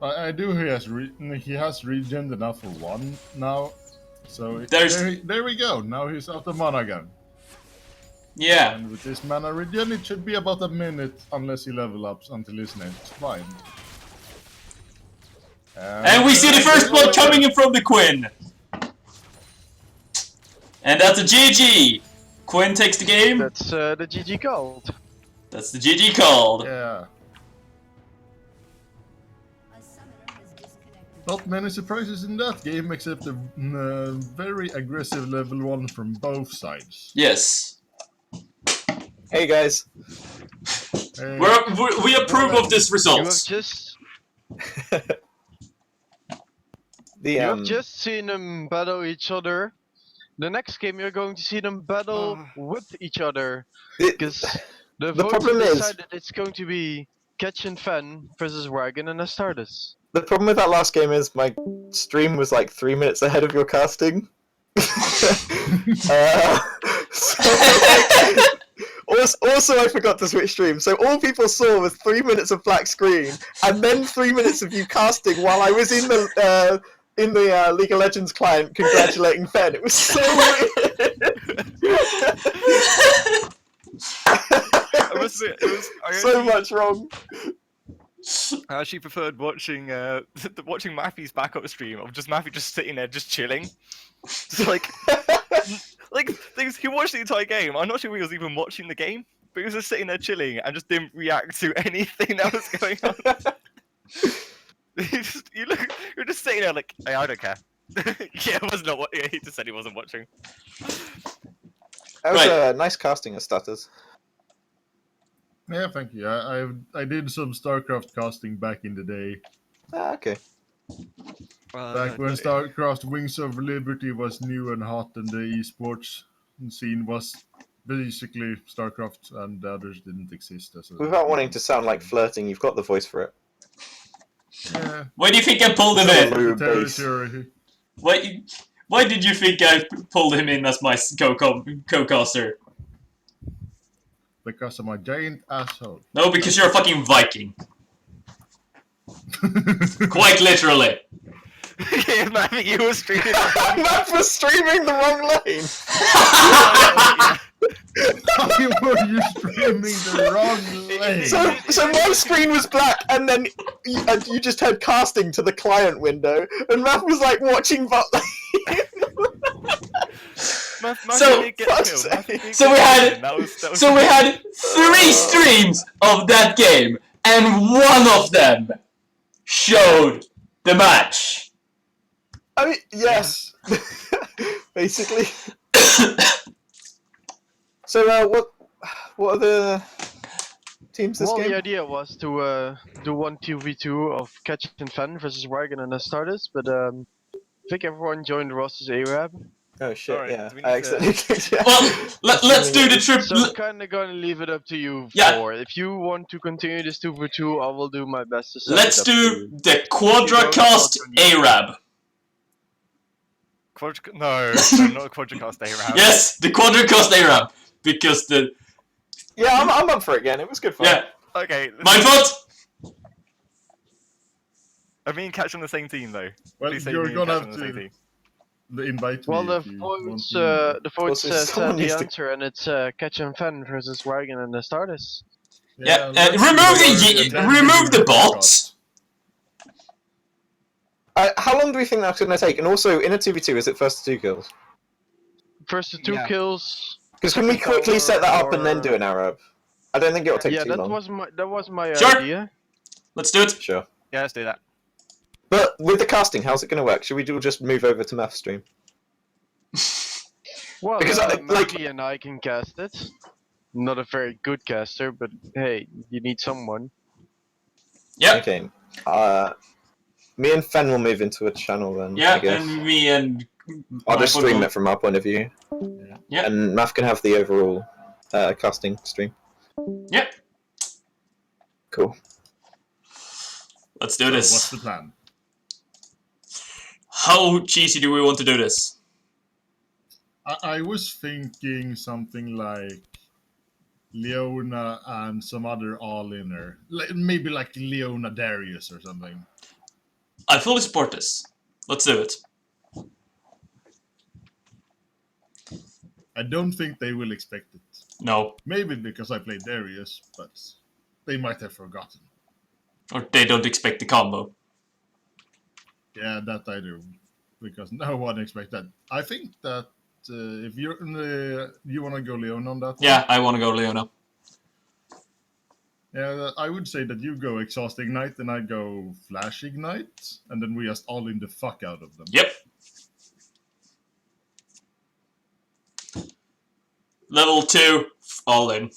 I do. He has regened enough for 1 now, so there we go. Now he's out of mana again. Yeah. And with this mana regen, it should be about a minute unless he level ups until his name's blind. And we see the first blood coming in from the Quinn. And that's a GG. Quinn takes the game. That's the GG called. That's the GG called. Yeah. Not many surprises in that game, except a very aggressive level 1 from both sides. Yes. Hey guys. We approve of this You result. have just The you have just seen them battle each other. The next game you're going to see them battle with each other. Because the voters problem is- decided it's going to be Catch and Fen versus Wagon and Astartes. The problem with that last game is my stream was like 3 minutes ahead of your casting. Also, I forgot to switch stream, so all people saw was 3 minutes of black screen, and then 3 minutes of you casting while I was in the League of Legends client congratulating Fen. It was so weird. So much wrong. I actually preferred watching watching Maffy's backup stream of just Maffy just sitting there just chilling. So he watched the entire game. I'm not sure he was even watching the game, but he was just sitting there chilling and just didn't react to anything that was going on. You're just sitting there like, hey, I don't care. Yeah, I was not. He just said he wasn't watching. That was a nice casting of stutters. Yeah, thank you. I did some StarCraft casting back in the day. Okay. Back when StarCraft Wings of Liberty was new and hot and the esports scene was basically StarCraft and the others didn't exist. Without wanting to sound like flirting, you've got the voice for it. Yeah. Why do you think I pulled him in? Territory. Why did you think I pulled him in as my co-caster? Because I'm a giant asshole. No, because you're a fucking Viking. Quite literally. Yeah, Maffy, you were streaming. Matt was streaming the wrong lane! How were you streaming the wrong lane? So my screen was black, and then you just heard casting to the client window, and Matt was like watching bot lane. So we had 3 streams of that game, and one of them showed the match. I mean, yes, basically. So what are the teams this Well, game? the idea was to do one 2v2 of Catch and Fen versus Wagon and Astartes, but I think everyone joined Ross's Arab. Oh shit! Alright, Yeah, do we need I to- accidentally clicked. Yeah. Well, let's do the trip. So I'm kinda gonna leave it up to you Yeah. four. If you want to continue this 2v2, I will do my best to set Let's it up for do you. the Quadracast Arab. No, not a Quadracast Arab. Yes, the Quadracast Arab, because the Yeah, I'm up for it again. It was good fun. yeah. Okay. My fault. Are me and Catch on the same team though? Well, Please say you're me and gonna Catch have on the same to team. invite Well, me the if you want votes, to. the votes Also, someone said the needs to- answer, and it's Catch and Fen versus Wagon and Astartes. Yeah, let's remove do the it, and then we remove do the podcast. bots. How long do we think that's going to take? And also, in a 2v2, is it first to 2 kills? First to 2 Yeah. kills. Because can we second quickly set that up and then or- do an Arab? I don't think it'll take Yeah, too that long. was my Sure. idea. Let's do it. Sure. Yeah, let's do that. But with the casting, how's it going to work? Should we just move over to Math Stream? Well, Because Maggie and I can cast it. Not a very good caster, but hey, you need someone. Yep. Okay. Me and Fen will move into a channel then. Yeah, I guess. and me and I'll just Michael stream will- it from our point of view. Yeah. And Math can have the overall casting stream. Yep. Cool. Let's do So this. what's the plan? How cheesy do we want to do this? I was thinking something like Leona and some other all-inner. Maybe like Leona Darius or something. I fully support this. Let's do it. I don't think they will expect it. No, Maybe because I played Darius, but they might have forgotten. or they don't expect the combo. Yeah, that I do. Because no one expects that. I think that if you're you want to go Leona on that Yeah, I want to go Leona. one? Yeah, I would say that you go Exhaust Ignite and I go Flash Ignite, and then we just all in the fuck out of them. Yep. Level 2, all in.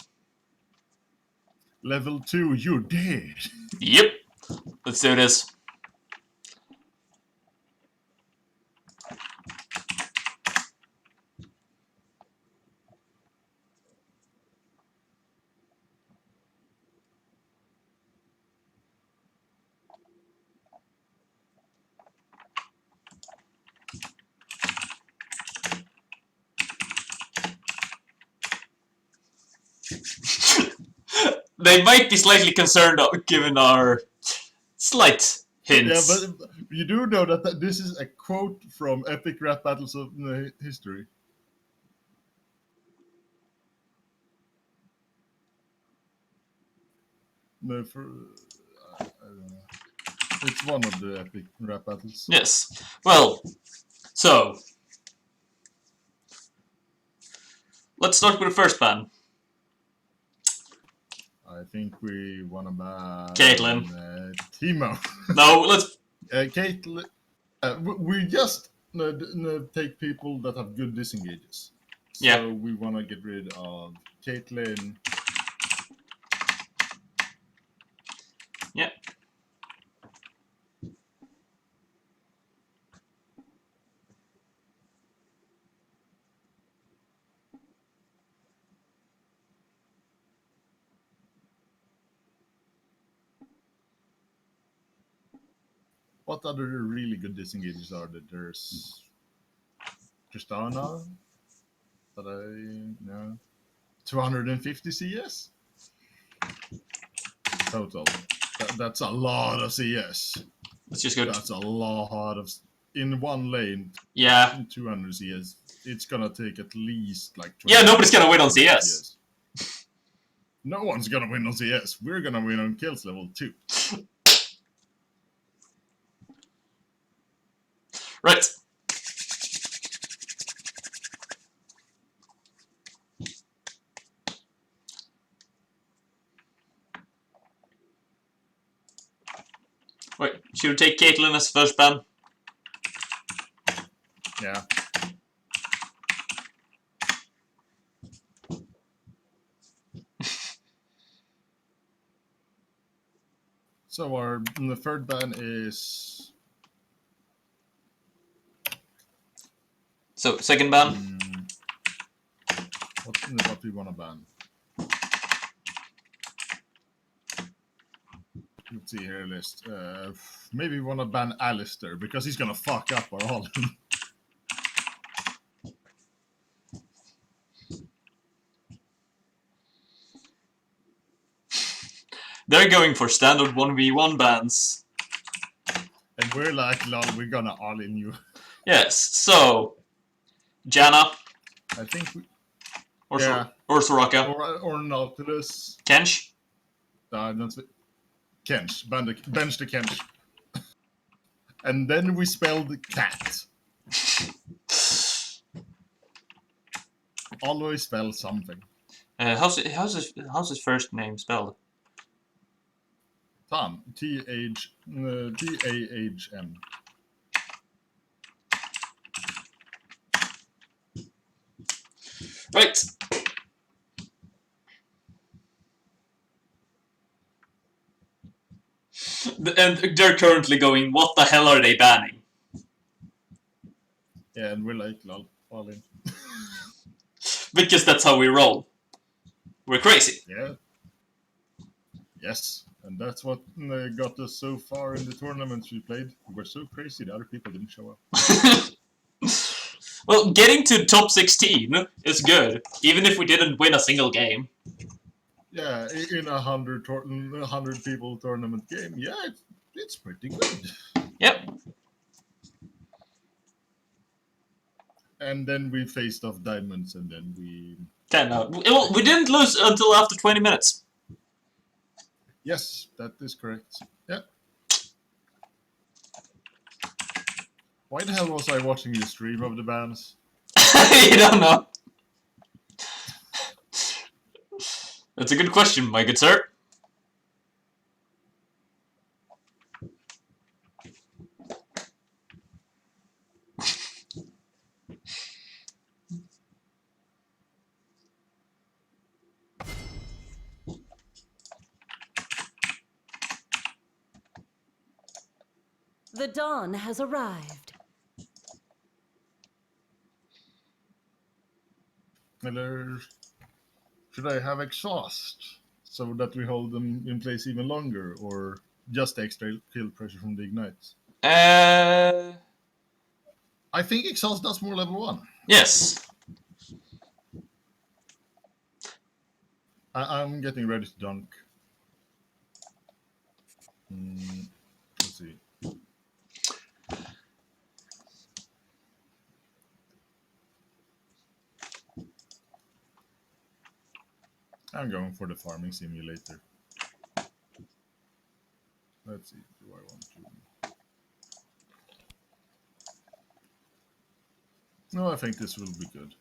Level 2, you're dead. Yep. Let's do this. They might be slightly concerned given our slight Yeah, hints. but you do know that this is a quote from Epic Rap Battles of History. No, I don't know. It's one of the Epic Rap Battles. Yes. Well, so let's start with the first ban. I think we want to ban Caitlyn. Timo. No, let's. Caitlyn. We just take people that have good disengages. So Yeah. we want to get rid of Caitlyn. Yeah. What other really good disengages are there? There's Tristana. That I know. 250 CS total. That's a lot of CS. Let's just go. That's a lot of in one lane. Yeah. 200 CS. It's gonna take at least like. Yeah, nobody's gonna win on CS. No one's gonna win on CS. We're gonna win on kills level 2. Right. Wait, should we take Caitlyn as first ban? Yeah. So the third ban is So, second ban. What we want to ban? Let's see here, list. Maybe we want to ban Alistair because he's gonna fuck up our all. They're going for standard 1v1 bans. And we're like, lol, we're gonna all in you. Yes, so Janna I think we, or yeah. or Soraka. Or Nautilus. Kench. Kench. Bench the Kench. And then we spelled cat. Always spell something. How's his first name spelled? Tom. T-A-H-M. Right. And they're currently going, what the hell are they banning? Yeah, and we're like, lol, all in. Because that's how we roll. We're crazy. Yeah. Yes. And that's what got us so far in the tournaments we played. We were so crazy that other people didn't show up. Well, getting to top 16 is good, even if we didn't win a single game. Yeah, in a 100 people tournament game, yeah, it's pretty good. Yep. And then we faced off diamonds, and then we... Well, we didn't lose until after 20 minutes. Yes, that is correct. Yeah. Why the hell was I watching the stream of the bans? You don't know. That's a good question, my good sir. The dawn has arrived. Eller should I have exhaust so that we hold them in place even longer, or just extra kill pressure from the ignites? I think exhaust does more level 1. Yes. I'm getting ready to dunk. Let's see. I'm going for the farming simulator. Let's see, do I want to... No, I think this will be good.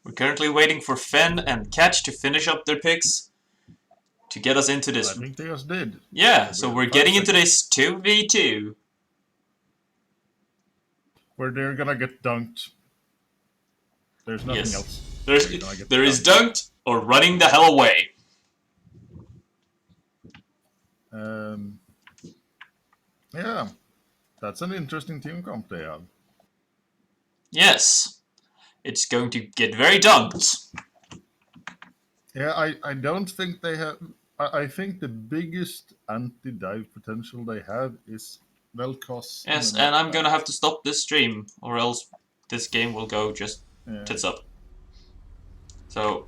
We're currently waiting for Fen and Catch to finish up their picks to get us into this. I think they just did. Yeah, so we're getting into this 2v2. Where they're gonna get dunked. There's nothing else. There is dunked or running the hell away. Yeah, that's an interesting team comp they have. Yes, it's going to get very dunked. Yeah, I don't think they have... I think the biggest anti-dive potential they have is Vel'Koz. Yes, and I'm gonna have to stop this stream, or else this game will go just tits up. So...